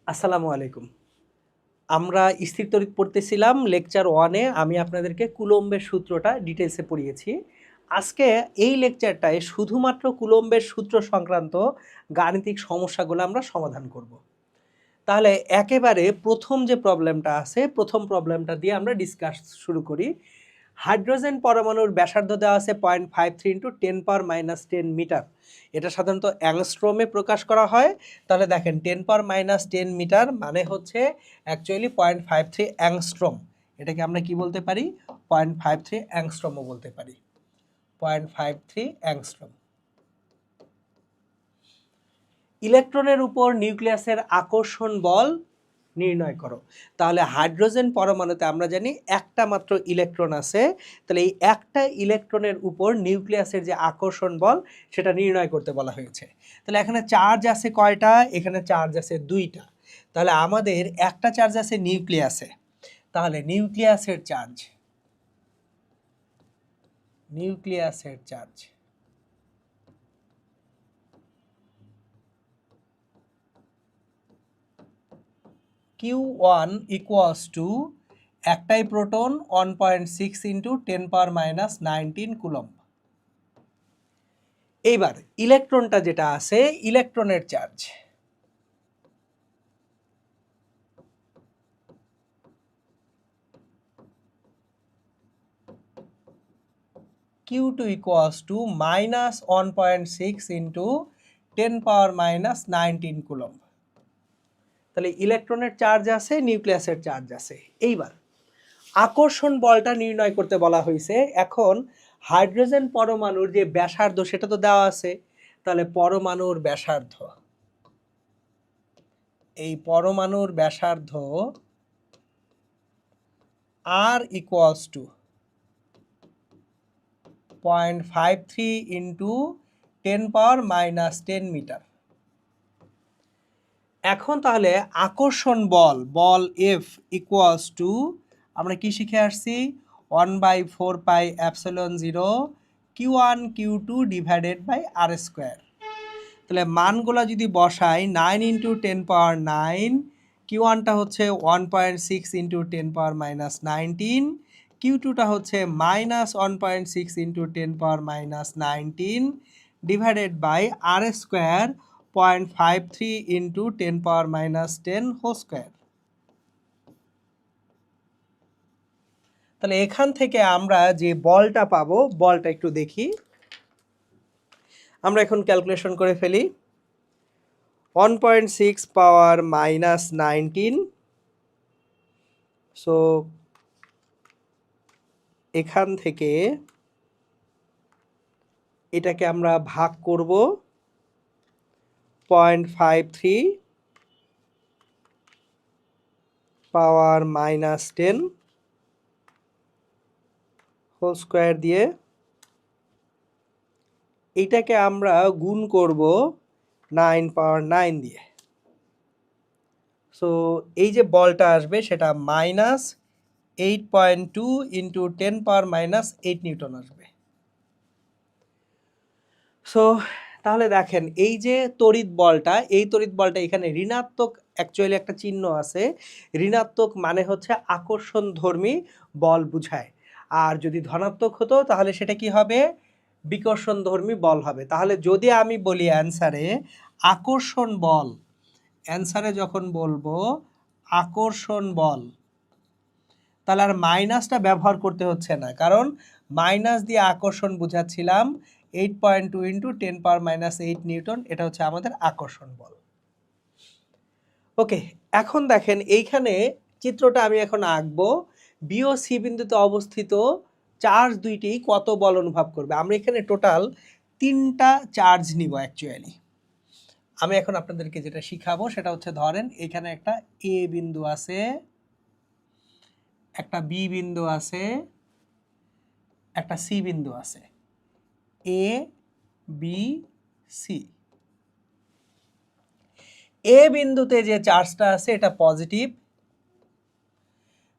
আসসালামু আলাইকুম। আমরা স্থির তড়িৎ পড়তেছিলাম লেকচার 1 এ আমি আপনাদেরকে কুলম্বের সূত্রটা ডিটেইলসে পড়িয়েছি। আজকে এই লেকচারটায় শুধুমাত্র কুলম্বের সূত্র সংক্রান্ত গাণিতিক সমস্যাগুলো আমরা সমাধান করব। তাহলে একেবারে প্রথম যে প্রবলেমটা আছে, প্রথম প্রবলেমটা দিয়ে আমরা ডিসকাস শুরু করি। হাইড্রোজেন পরমাণুর ব্যাসার্ধ দেওয়া আছে 0.53 × 10⁻10 মিটার। এটা সাধারণত অ্যাংস্ট্রমে প্রকাশ করা হয়। তাহলে দেখেন 10⁻10 মিটার মানে হচ্ছে অ্যাকচুয়ালি 0.53 অ্যাংস্ট্রম। এটাকে আমরা কি বলতে পারি? 0.53 অ্যাংস্ট্রমও বলতে পারি। 0.53 অ্যাংস্ট্রম। ইলেকট্রনের উপর নিউক্লিয়াসের আকর্ষণ বল নির্ণয় করো। তাহলে হাইড্রোজেন পরমাণুতে আমরা জানি একটা মাত্র ইলেকট্রন আছে। তাহলে এই একটা ইলেকট্রনের উপর নিউক্লিয়াসের যে আকর্ষণ বল সেটা নির্ণয় করতে বলা হয়েছে। তাহলে এখানে চার্জ আছে কয়টা? এখানে চার্জ আছে 2টা। তাহলে আমাদের একটা চার্জ আছে নিউক্লিয়াসে। তাহলে নিউক্লিয়াসের চার্জ Q1 ইকুয়ালস টু একটাই প্রোটন 1.6 × 10⁻19 কুলম্ব। এইবার ইলেকট্রনটা যেটা আছে, ইলেকট্রনের charge Q2 equals to -1.6 × 10⁻19 coulomb. তাহলে ইলেকট্রনের চার্জ আছে, নিউক্লিয়াসের চার্জ আছে। এইবার আকর্ষণ বলটা নির্ণয় করতে বলা হয়েছে। এখন হাইড্রোজেন পরমাণুর যে ব্যাসার্ধ সেটা তো দেওয়া আছে। তাহলে পরমাণুর ব্যাসার্ধ, এই পরমাণুর ব্যাসার্ধ R ইকুয়ালস টু 0.53 × 10⁻10 মিটার। এখন তাহলে আকর্ষণ বল F ইকুয়ালস টু আমরা কি শিখে আসছি? 1/4πε0 Q1 Q2 divided by R²। তাহলে মানগুলো যদি বসাই 9 × 10⁻9, Q1টা হচ্ছে 1.6 × 10⁻19, Q2টা হচ্ছে -1.6 × 10⁻19 divided by R² 0.53 × 10⁻10 whole square. তাহলে এখান থেকে আমরা যে বলটা পাবো, বলটা একটু দেখি। আমরা এখন ক্যালকুলেশন করে ফেলি। 1.6 পাওয়ার -19, সো এখান থেকে এটাকে আমরা ভাগ করব 0.53 পাওয়ার -10 হোল স্কয়ার দিয়ে। এইটাকে আমরা গুণ করব 9 পাওয়ার 9 দিয়ে। সো এই যে বলটা আসবে সেটা -8.2 × 10⁻−8 নিউটন আসবে। সো তাহলে দেখেন এই যে তড়িৎ বলটা, এই তড়িৎ বলটা এখানে ঋণাত্মক অ্যাকচুয়ালি একটা চিহ্ন আছে। ঋণাত্মক মানে হচ্ছে আকর্ষণধর্মী বল বুঝায়। আর যদি ধনাত্মক হতো তাহলে সেটা কি হবে? বিকর্ষণধর্মী বল হবে। তাহলে যদি আমি বলি অ্যান্সারে আকর্ষণ বল, অ্যান্সারে যখন বলবো আকর্ষণ বল, তাহলে আর মাইনাসটা ব্যবহার করতে হচ্ছে না, কারণ মাইনাস দিয়ে আকর্ষণ বুঝাচ্ছিলাম। 8.2 × 10⁻−8 নিউটন, এটা হচ্ছে আমাদের আকর্ষণ বল। ওকে, এখন দেখেন এইখানে চিত্রটা আমি এখন আঁকবো। বি ও সি বিন্দুতে অবস্থিত চার্জ দুইটি কত বল অনুভব করবে? আমরা এখানে টোটাল 3টা চার্জ নিব অ্যাকচুয়ালি। আমি এখন আপনাদেরকে যেটা শিখাবো সেটা হচ্ছে, ধরেন এখানে একটা এ বিন্দু আছে, একটা বি বিন্দু আছে, একটা সি বিন্দু আছে। A B C. এ বিন্দুতে যে চার্জটা আছে এটা পজিটিভ,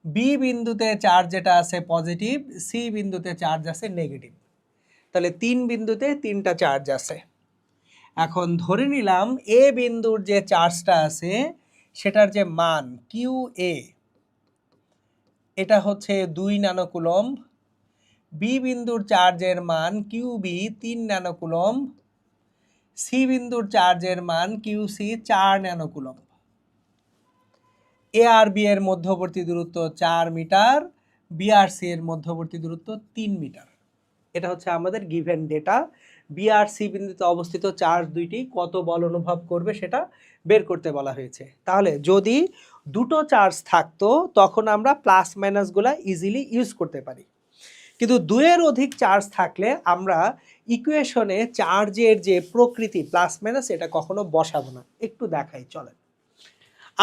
বি বিন্দুতে চার্জ যেটা আছে পজিটিভ, সি বিন্দুতে চার্জ আছে নেগেটিভ। তাহলে 3 বিন্দুতে 3টা চার্জ আছে। এখন ধরে নিলাম এ বিন্দুর যে চার্জটা আছে সেটার যে মান কিউ এ এটা হচ্ছে 2 ন্যানোকুলম্ব, বি বিন্দুর চার্জের মান কিউ বি 3 ন্যানোকুলম্ব, সি বিন্দুর চার্জের মান কিউ সি 4 ন্যানোকুলম্ব। এ আর বি এর মধ্যবর্তী দূরত্ব 4 মিটার, বি আর সি এর মধ্যবর্তী দূরত্ব 3 মিটার। এটা হচ্ছে আমাদের গিভেন ডেটা। বি আর সি বিন্দুতে অবস্থিত চার্জ দুইটি কত বল অনুভব করবে সেটা বের করতে বলা হয়েছে। তাহলে যদি দুটো চার্জ থাকতো তখন আমরা প্লাস মাইনাসগুলা ইজিলি ইউজ করতে পারি, কিন্তু দুইয়ের অধিক চার্জ থাকলে আমরা ইকুয়েশনে চার্জের যে প্রকৃতি প্লাস মাইনাস এটা কখনো বসাবো না। একটু দেখাই চলেন।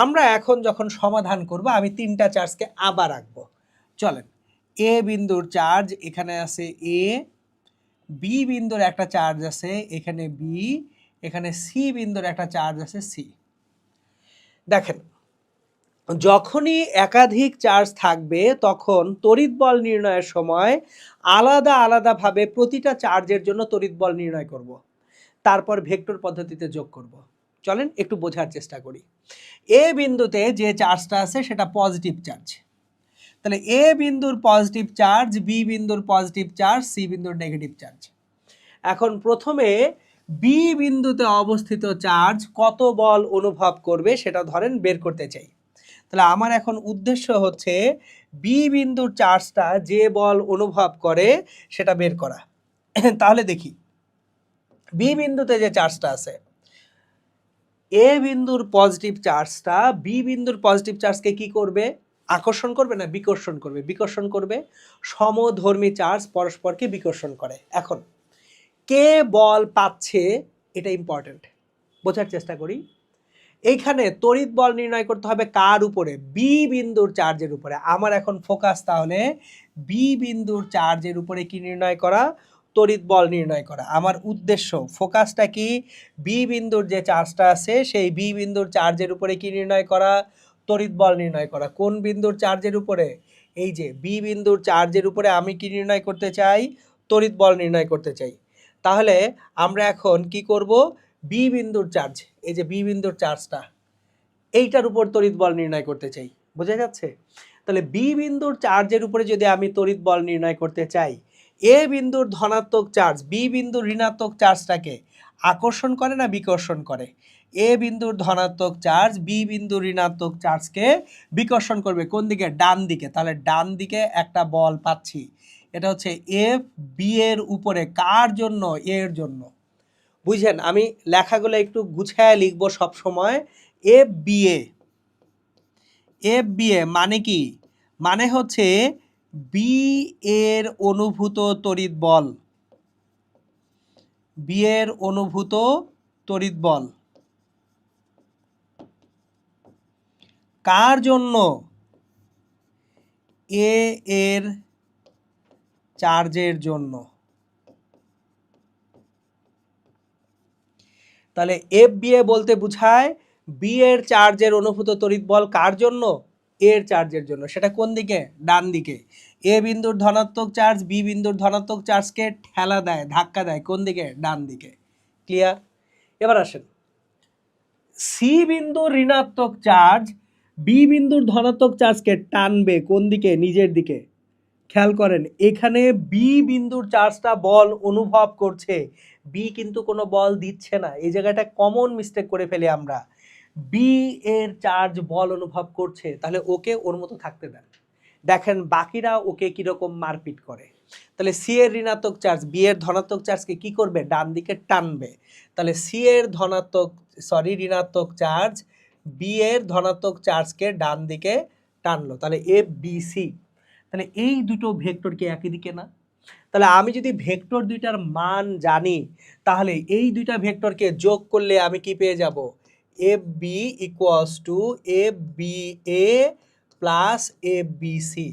আমরা এখন যখন সমাধান করব আমি 3টা চার্জকে আবার রাখবো। চলেন, এ বিন্দুর চার্জ এখানে আছে এ, বি বিন্দুর একটা চার্জ আছে এখানে বি, এখানে সি বিন্দুর একটা চার্জ আছে সি। দেখেন, যখনই একাধিক চার্জ থাকবে তখন তড়িৎ বল নির্ণয়ের সময় আলাদা আলাদাভাবে প্রতিটা চার্জের জন্য তড়িৎ বল নির্ণয় করব, তারপর ভেক্টর পদ্ধতিতে যোগ করব। চলেন একটু বোঝার চেষ্টা করি। এ বিন্দুতে যে চার্জটা আছে সেটা পজিটিভ চার্জ, তাহলে এ বিন্দুর পজিটিভ চার্জ, বি বিন্দুর পজিটিভ চার্জ, সি বিন্দুর নেগেটিভ চার্জ। এখন প্রথমে বি বিন্দুতে অবস্থিত চার্জ কত বল অনুভব করবে সেটা ধরেন বের করতে চাই। তাহলে আমার এখন উদ্দেশ্য হচ্ছে বি বিন্দুর চার্জটা যে বল অনুভব করে সেটা বের করা। তাহলে দেখি বি বিন্দুতে যে চার্জটা আছে, এ বিন্দুর পজিটিভ চার্জটা বি বিন্দুর পজিটিভ চার্জকে কি করবে? আকর্ষণ করবে না বিকর্ষণ করবে? বিকর্ষণ করবে। সমধর্মী চার্জ পরস্পরকে বিকর্ষণ করে। এখন কে বল পাচ্ছে এটা ইম্পর্টেন্ট, বোঝার চেষ্টা করি। এইখানে তড়িৎ বল নির্ণয় করতে হবে কার উপরে? বি বিন্দুর চার্জের উপরে। আমার এখন ফোকাস তাহলে বি বিন্দুর চার্জের উপরে কি নির্ণয় করা? তড়িৎ বল নির্ণয় করা। আমার উদ্দেশ্য, ফোকাসটা কি? বি বিন্দুর যে চার্জটা আছে সেই বি বিন্দুর চার্জের উপরে কি নির্ণয় করা? তড়িৎ বল নির্ণয় করা। কোন বিন্দুর চার্জের উপরে? এই যে বি বিন্দুর চার্জের উপরে আমি কি নির্ণয় করতে চাই? তড়িৎ বল নির্ণয় করতে চাই। তাহলে আমরা এখন কি করব? বি বিন্দুর চার্জ, এই যে বি বিন্দুর চার্জটা, এইটার উপর তড়িৎ বল নির্ণয় করতে চাই। বোঝা যাচ্ছে? তাহলে বি বিন্দুর চার্জের উপরে যদি আমি তড়িৎ বল নির্ণয় করতে চাই, এ বিন্দুর ধনাত্মক চার্জ বি বিন্দুর ঋণাত্মক চার্জটাকে আকর্ষণ করে না বিকর্ষণ করে? এ বিন্দুর ধনাত্মক চার্জ বি বিন্দুর ঋণাত্মক চার্জকে বিকর্ষণ করবে। কোন দিকে? ডান দিকে। তাহলে ডান দিকে একটা বল পাচ্ছি, এটা হচ্ছে এফ বি এর উপরে। কার জন্য? এর জন্য। বুঝছেন? আমি লেখাগুলো একটু গুছায় লিখবো সব সময়। F B A, F B এ মানে কি? মানে হচ্ছে বি এর অনুভূত তড়িৎ বল, বি এর অনুভূত তড়িৎ বল কার জন্য? এ এর চার্জের জন্য। তাহলে এফ বি এ বলতে বোঝায় বি এর চার্জের অনুভূত তড়িৎ বল কার জন্য? এর চার্জের জন্য। সেটা কোন দিকে? ডান দিকে। এ বিন্দুর ধনাত্মক চার্জ বি বিন্দুর ধনাত্মক চার্জকে ঠেলা দেয়, ধাক্কা দেয়। কোন দিকে? ডান দিকে। ক্লিয়ার? এবার আসেন, সি বিন্দুর ঋণাত্মক চার্জ বি বিন্দুর ধনাত্মক চার্জকে টানবে কোন দিকে? নিজের দিকে। খেয়াল করেন, এখানে বি বিন্দুর চার্জটা বল অনুভব করছে, বি কিন্তু কোনো বল দিচ্ছে না। এই জায়গাটা কমন মিস্টেক করে ফেলি আমরা। বি এর চার্জ বল অনুভব করছে, তাহলে ওকে ওর মতো থাকতে দেন। দেখেন বাকিরা ওকে কিরকম মারপিট করে। তাহলে সি এর ঋণাত্মক চার্জ বি এর ধনাত্মক চার্জকে কি করবে? ডান দিকে টানবে। তাহলে সি এর ঋণাত্মক চার্জ বি এর ধনাত্মক চার্জকে ডান দিকে টানলো। তাহলে এফ বি সি। তাহলে এই দুটো ভেক্টর কি একই দিকে না? তাহলে আমি যদি ভেক্টর দুইটার মান জানি তাহলে এই দুইটা ভেক্টরকে যোগ করলে আমি কি পেয়ে যাব? F B equals to F B A plus F B C.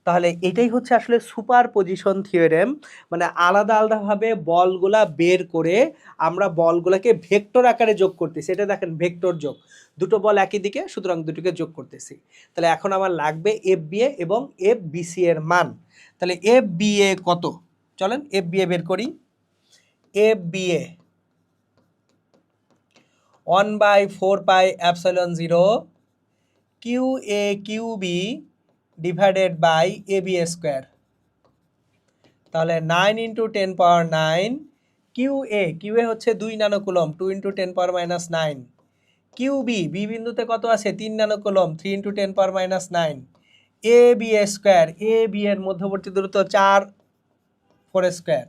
তাহলে এটাই হচ্ছে আসলে সুপার পজিশন থিওরেম, মানে আলাদা আলাদাভাবে বলগুলা বের করে আমরা বলগুলাকে ভেক্টর আকারে যোগ করতেছি। এটা দেখেন ভেক্টর যোগ, দুটো বল একই দিকে, সুতরাং দুটোকে যোগ করতেছি। তাহলে এখন আমার লাগবে এফ বি এ এবং এফ বি সি এর মান। তাহলে এফ বি এ কত? চলেন এফ বি এ বের করি। F B A 1/4πε0 Q A Q B divided by A B square. তাহলে 9 × 10⁻৯ কিউ এ হচ্ছে 2 ন্যানোকুলম, 2 × 10⁻৯। কিউ বি বিন্দুতে কত আছে 3 nanocoulomb, 3 × 10⁻৯। A B square, A B এর মধ্যবর্তী দূরত্ব 4 স্কোয়ার।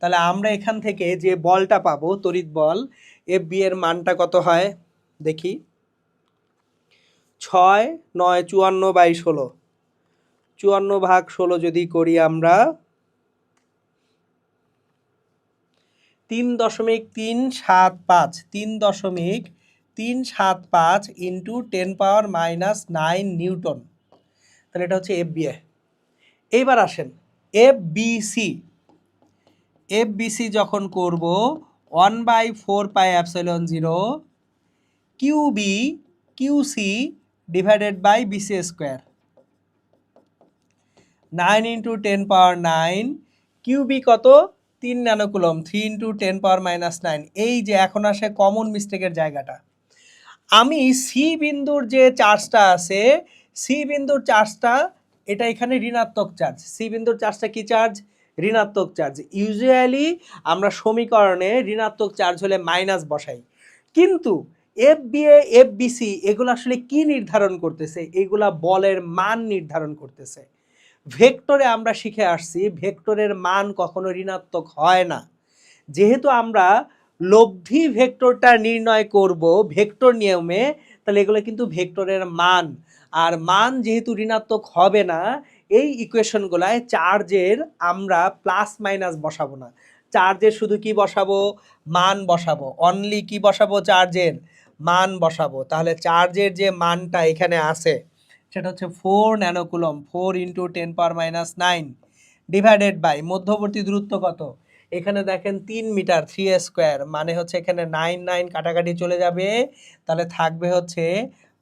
তাহলে আমরা এখান থেকে যে বলটা পাবো তড়িৎ বল এফ বি এর মানটা কত হয় দেখি। 6 9 54/16, 54/16 যদি করি আমরা 3.375, 3.375 ইন্টু 10⁻৯ নিউটন। তাহলে এটা হচ্ছে এফ বি এ। এইবার আসেন এফ বি সি যখন করব 1/4πε0 Q C divided by BC square. 9 × 10⁻৯ কিউবি কত 3 ন্যানোকুলম, 3 × 10⁻৯। এই যে এখন আসে কমন মিস্টেকের জায়গাটা। আমি সি বিন্দুর যে চার্জটা আছে, সি বিন্দুর চার্জটা এটা এখানে ঋণাত্মক চার্জ। সি বিন্দুর চার্জটা কি চার্জ? ঋণাত্মক চার্জ। ইউজুয়ালি আমরা সমীকরণে ঋণাত্মক চার্জ হলে মাইনাস বসাই, কিন্তু F B A F B C এগুলো আসলে কি নির্ধারণ করতেছে? এগুলা বলের মান নির্ধারণ করতেছে। ভেক্টরে আমরা শিখে আসছি ভেক্টরের মান কখনো ঋণাত্মক হয় না। যেহেতু আমরা লব্ধি ভেক্টরটা নির্ণয় করব ভেক্টর নিয়মে, তাহলে এগুলো কিন্তু ভেক্টরের মান, আর মান যেহেতু ঋণাত্মক হবে না, এই ইকুয়েশনগুলায় চার্জের আমরা প্লাস মাইনাস বসাবো না, চার্জের শুধু কি বসাবো? মান বসাবো। অনলি কি বসাবো? চার্জের মান বসাবো। তাহলে চার্জের যে মানটা এখানে আছে সেটা হচ্ছে 4 ন্যানোকুলম, 4 × 10⁻৯ ডিভাইডেড বাই মধ্যবর্তী দূরত্ব কত? এখানে দেখেন 3 মিটার, 3 স্কোয়ার, মানে হচ্ছে এখানে 9 9 কাটাকাটি চলে যাবে, তাহলে থাকবে হচ্ছে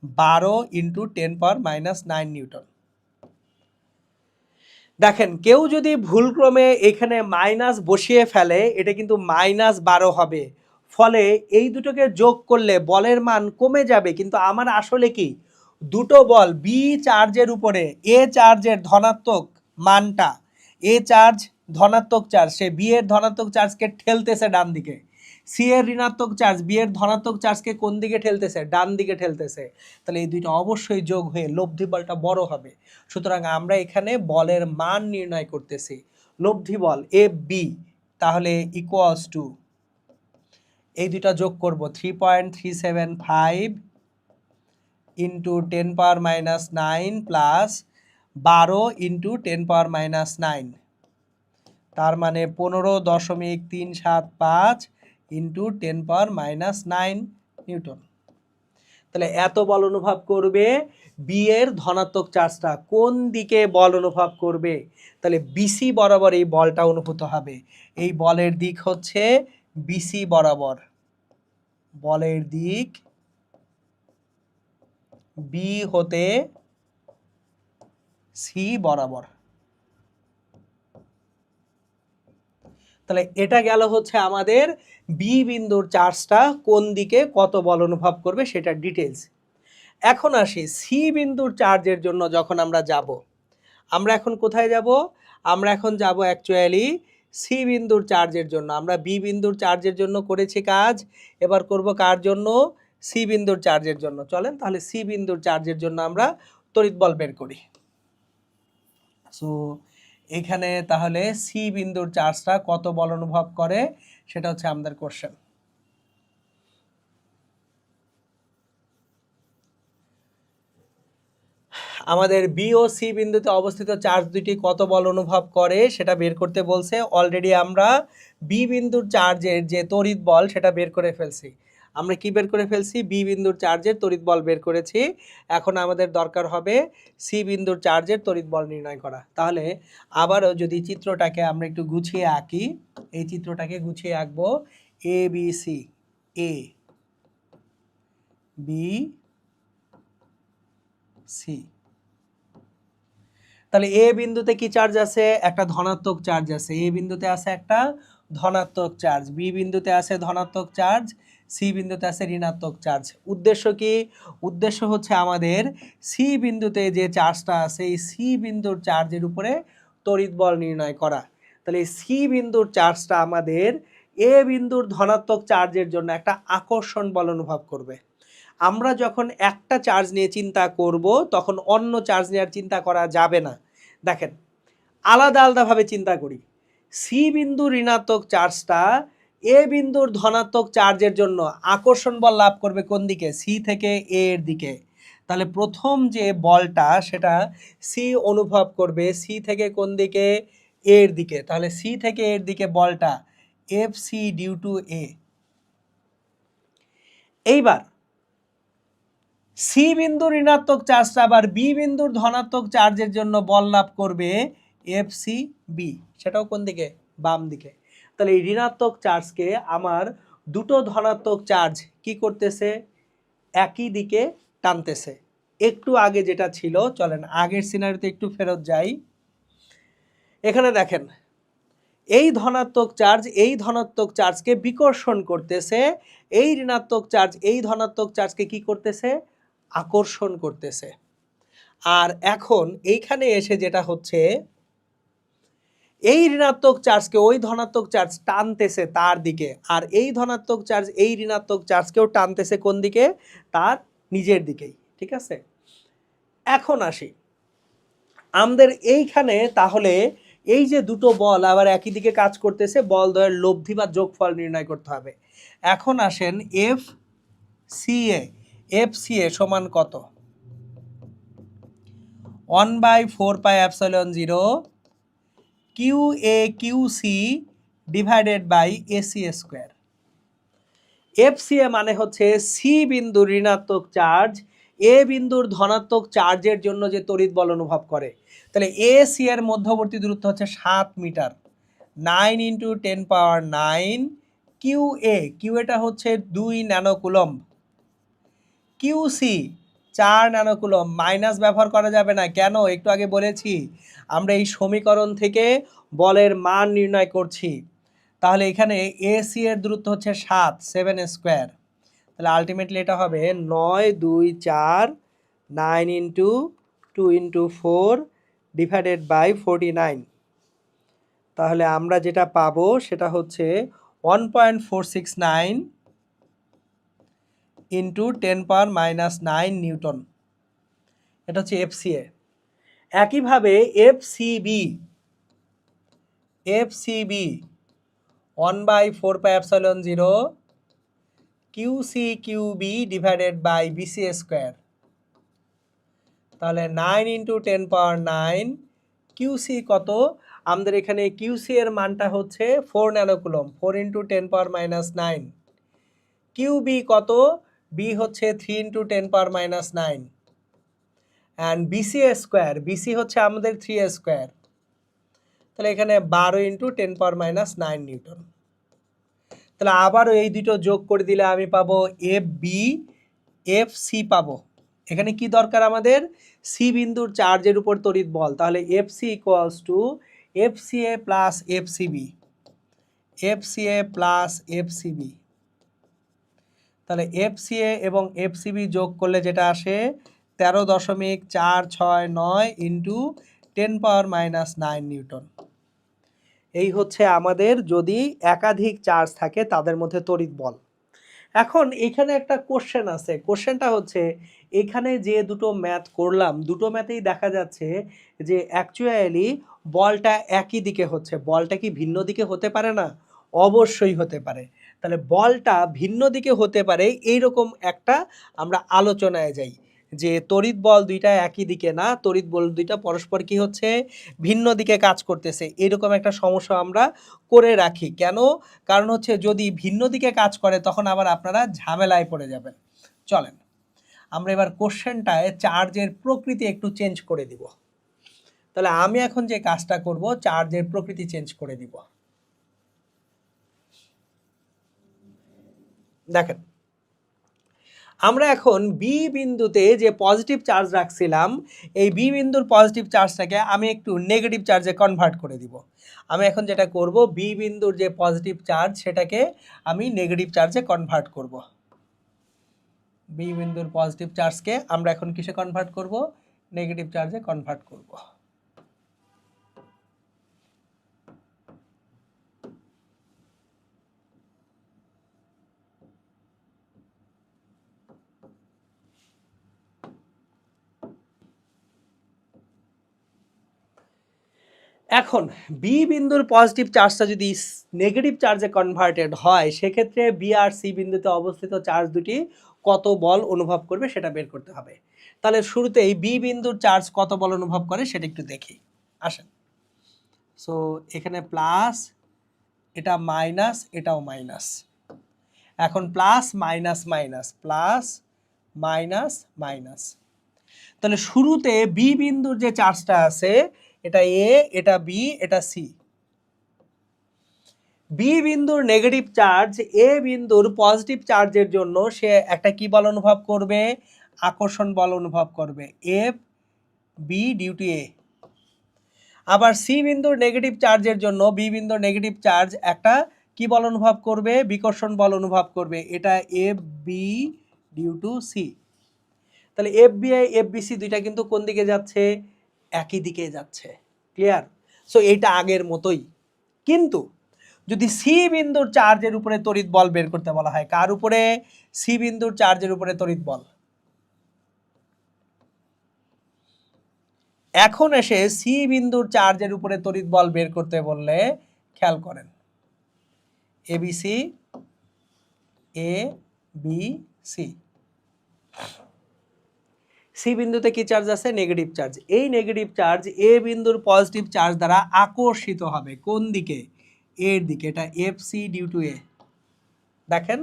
12 × 10⁻৯ নিউটন। দেখেন কেউ যদি ভুলক্রমে এখানে মাইনাস বসিয়ে ফেলে, এটা কিন্তু -12 হবে। ফলে এই দুটোকে যোগ করলে বলের মান কমে যাবে, কিন্তু আমার আসলে কি দুটো বল বি চার্জের উপরে এ চার্জের ধনাত্মক মানটা, এ চার্জ ধনাত্মক চার্জ, সে বি এর ধনাত্মক চার্জকে ঠেলতেছে ডান দিকে, সি এর ঋণাত্মক চার্জ বি এর ধনাত্মক চার্জকে কোন দিকে ঠেলতেছে? ডান দিকে ঠেলতেছে। তাহলে এই দুইটা অবশ্যই যোগ হয়ে লব্ধি বলটা বড় হবে। সুতরাং আমরা এখানে বলের মান নির্ণয় করতেছি। লব্ধি বল এফ বি তাহলে ইকুয়ালস টু, এই দুইটা যোগ করব 3.375 ইন্টু 10⁻৯ প্লাস 12 ইন্টু 10⁻৯, তার মানে 15.375 ইন্টু 10⁻৯ নিউটন। তাহলে এত বল অনুভব করবে বি এর ধনাত্মক চার্জটা কোন দিকে বল অনুভব করবে? তাহলে বিসি বরাবর এই বলটা অনুভূত হবে। এই বলের দিক হচ্ছে বিসি বরাবর, বলের দিক বি হতে সি বরাবর। তাহলে এটা গেল হচ্ছে আমাদের বি বিন্দুর চার্জটা কোন দিকে কত বল অনুভব করবে সেটা ডিটেলস। এখন আসি সি বিন্দুর চার্জের জন্য যখন আমরা যাব, আমরা এখন কোথায় যাব? আমরা এখন যাব অ্যাকচুয়ালি সি বিন্দুর চার্জের জন্য। আমরা বি বিন্দুর চার্জের জন্য করেছি কাজ, এবার করব কার জন্য? সি বিন্দুর চার্জের জন্য। চলেন তাহলে সি বিন্দুর চার্জের জন্য আমরা তড়িৎ বল বের করি। সো এখানে তাহলে সি বিন্দুর চার্জটা কত বল অনুভব করে সেটা হচ্ছে আমাদের কোশ্চেন। আমাদের বি ও সি বিন্দুতে অবস্থিত চার্জ দুটি কত বল অনুভব করে সেটা বের করতে বলছে। অলরেডি আমরা বি বিন্দুর চার্জের যে তড়িৎ বল সেটা বের করে ফেলছি। আমরা কি বের করে ফেলছি? বি বিন্দুর চার্জের তড়িৎ বল বের করেছি। এখন আমাদের দরকার হবে সি বিন্দুর চার্জের তড়িৎ বল নির্ণয় করা। তাহলে আবারও যদি চিত্রটাকে আমরা একটু গুছিয়ে আঁকি, এই চিত্রটাকে গুছিয়ে আঁকবো A B C, A B C. তাহলে এ বিন্দুতে কি চার্জ আছে? একটা ধনাত্মক চার্জ আছে। এ বিন্দুতে আছে একটা ধনাত্মক চার্জ, বি বিন্দুতে আছে ধনাত্মক চার্জ, সি বিন্দুতে আছে ঋণাত্মক চার্জ। উদ্দেশ্য কি? উদ্দেশ্য হচ্ছে আমাদের সি বিন্দুতে যে চার্জটা আছে এই সি বিন্দুর চার্জের উপরে তড়িৎ বল নির্ণয় করা। তাহলে এই সি বিন্দুর চার্জটা আমাদের এ বিন্দুর ধনাত্মক চার্জের জন্য একটা আকর্ষণ বল অনুভব করবে। আমরা যখন একটা চার্জ নিয়ে চিন্তা করব তখন অন্য চার্জ নেওয়ার চিন্তা করা যাবে না। দেখেন, আলাদা আলাদাভাবে চিন্তা করি। সি বিন্দুর ঋণাত্মক চার্জটা এ বিন্দুর ধনাত্মক চার্জের জন্য আকর্ষণ বল লাভ করবে কোন দিকে? সি থেকে এ এর দিকে। তাহলে প্রথম যে বলটা সেটা সি অনুভব করবে সি থেকে কোন দিকে? এর দিকে। তাহলে সি থেকে এর দিকে বলটা এফ সি ডিউ টু এ। এইবার সি বিন্দুর ঋণাত্মক চার্জটা আবার বি বিন্দুর ধনাত্মক চার্জের জন্য বল লাভ করবে এফ সি বি, সেটাও কোন দিকে? বাম দিকে। তাহলে এই ঋণাত্মক চার্জকে আমার দুটো ধনাত্মক চার্জ কি করতেছে? একই দিকে টানতেছে। একটু আগে যেটা ছিল, চলেন আগের সিনারিতে একটু ফেরত যাই। এখানে দেখেন, এই ধনাত্মক চার্জ এই ধনাত্মক চার্জকে বিকর্ষণ করতেছে, এই ঋণাত্মক চার্জ এই ধনাত্মক চার্জকে কি করতেছে? আকর্ষণ করতেছে। আর এখন এইখানে এসে যেটা হচ্ছে, এই ঋণাত্মক চার্জকে ওই ধনাত্মক চার্জ টানতেছে তার দিকে, আর এই ধনাত্মক চার্জ এই ঋণাত্মক চার্জকেও টানতেছে কোন দিকে? তার নিজের দিকেই। ঠিক আছে, এখন আসি আমাদের এইখানে। তাহলে এই যে দুটো বল আবার একই দিকে কাজ করতেছে, বল দ্বয়ের লব্ধি বা যোগফল নির্ণয় করতে হবে। এখন আসেন এফ সি এ সমান কত? 1/4πε0 Q A Q C divided by AC square. F C A মানে হচ্ছে সি বিন্দুর ঋণাত্মক চার্জ এ বিন্দুর ধনাত্মক চার্জের জন্য যে তড়িৎ বল অনুভব করে। তাহলে এ সি এর মধ্যবর্তী দূরত্ব হচ্ছে 7 মিটার, 9 × 10⁹। কিউ এটা হচ্ছে 2 nanocoulomb, Q C 4 nanocoulomb. Minus ব্যবহার করা যাবে না, কেন? একটু আগে বলেছি আমরা এই সমীকরণ থেকে বলের মান নির্ণয় করছি। তাহলে এখানে এসি এর দূরত্ব হচ্ছে 7 স্কোয়ার। তাহলে আলটিমেটলি এটা হবে 9 2 4 9 × 2 × 4 ডিভাইডেড বাই 49। তাহলে আমরা যেটা পাবো সেটা হচ্ছে 1.469 × 10⁻⁹ নিউটন। এটা হচ্ছে এফসিএ। একইভাবে FCB 1/4πε0 QC QB divided by BC square. তাহলে 9 × 10⁻⁹। কিউসি কত? আমাদের এখানে কিউসি এর মানটা হচ্ছে 4 ন্যানোকুলম্ব, 4 × 10⁻⁹। কিউবি কত? বি হচ্ছে 3 × 10⁻⁹। অ্যান্ড বিসি স্কোয়ার, বিসি হচ্ছে আমাদের 3 স্কোয়ার। তাহলে এখানে 12 × 10⁻⁹ নিউটন। তাহলে আবারও এই দুটো যোগ করে দিলে আমি পাবো এফ বি এফ সি পাবো। এখানে কি দরকার আমাদের? সি বিন্দুর চার্জের উপর তড়িৎ বল। তাহলে F C equals to F C A plus F C B, F C A plus F C B. তাহলে এফ সি এ এবং এফ সি বি যোগ করলে যেটা আসে 13.469 × 10⁻⁹ নিউটন। এই হচ্ছে আমাদের যদি একাধিক চার্জ থাকে তাদের মধ্যে তড়িৎ বল। এখন এখানে একটা কোশ্চেন আছে, কোশ্চেনটা হচ্ছে এখানে যে দুটো ম্যাথ করলাম দুটো ম্যাথেই দেখা যাচ্ছে যে অ্যাকচুয়ালি বলটা একই দিকে হচ্ছে। বলটা কি ভিন্ন দিকে হতে পারে না? অবশ্যই হতে পারে। তাহলে বলটা ভিন্ন দিকে হতে পারে এইরকম একটা আমরা আলোচনায় যাই যে তড়িৎ বল দুইটা একই দিকে না, তড়িৎ বল দুইটা পরস্পর কি হচ্ছে? ভিন্ন দিকে কাজ করতেছে। এরকম একটা সমস্যা আমরা করে রাখি। কেন? কারণ হচ্ছে যদি ভিন্ন দিকে কাজ করে তখন আবার আপনারা ঝামেলায় পড়ে যাবেন। চলেন আমরা এবার কোশ্চেনটায় চার্জের প্রকৃতি একটু চেঞ্জ করে দিব। তাহলে আমি এখন যে কাজটা করব চার্জের প্রকৃতি চেঞ্জ করে দিব। দেখেন, আমরা এখন বি বিন্দুতে যে পজিটিভ চার্জ রাখছিলাম, এই বি বিন্দুর পজিটিভ চার্জটাকে আমি একটু নেগেটিভ চার্জে কনভার্ট করে দিব। আমি এখন যেটা করব, বি বিন্দুর যে পজিটিভ চার্জ সেটাকে আমি নেগেটিভ চার্জে কনভার্ট করব। বি বিন্দুর পজিটিভ চার্জকে আমরা এখন কিসে কনভার্ট করব? নেগেটিভ চার্জে কনভার্ট করব। এখন বি বিন্দুর পজিটিভ চার্জটা যদি নেগেটিভ চার্জে কনভার্টেড হয়, সেক্ষেত্রে বি আর সি বিন্দুতে অবস্থিত চার্জ দুটি কত বল অনুভব করবে সেটা বের করতে হবে। তাহলে শুরুতেই বি বিন্দুর চার্জ কত বল অনুভব করে সেটা একটু দেখি, আসেন। সো এখানে প্লাস, এটা মাইনাস, এটাও মাইনাস। এখন plus minus minus, plus minus minus. তাহলে শুরুতে বি বিন্দুর যে চার্জটা আছে, এটা এ, এটা বি, এটা সি। বি বিন্দুর নেগেটিভ চার্জ এ বিন্দুর পজিটিভ চার্জের জন্য সে একটা কি বল অনুভব করবে? আকর্ষণ বল অনুভব করবে, এফ বি ডিউ টু এ। আবার সি বিন্দুর নেগেটিভ চার্জের জন্য বি বিন্দুর নেগেটিভ চার্জ একটা কি বল অনুভব করবে? বিকর্ষণ বল অনুভব করবে, এটা F B due to C. তাহলে F B I F B C দুইটা কিন্তু কোন দিকে যাচ্ছে? একই দিকে যাচ্ছে। ক্লিয়ার? সো এইটা আগের মতোই। কিন্তু যদি সি বিন্দুর চার্জের উপরে তড়িৎ বল বের করতে বলা হয়, কার উপরে? সি বিন্দুর চার্জের উপরে তড়িৎ বল। এখন এসে সি বিন্দুর চার্জের উপরে তড়িৎ বল বের করতে বললে খেয়াল করেন, ABC, A B C. C বিন্দুতে কি চার্জ আছে? Negative charge. এই নেগেটিভ চার্জ এ বিন্দুর পজিটিভ চার্জ দ্বারা আকর্ষিত হবে কোন দিকে? এর দিকে, এটা এফ সি ডিউ টু এ। দেখেন,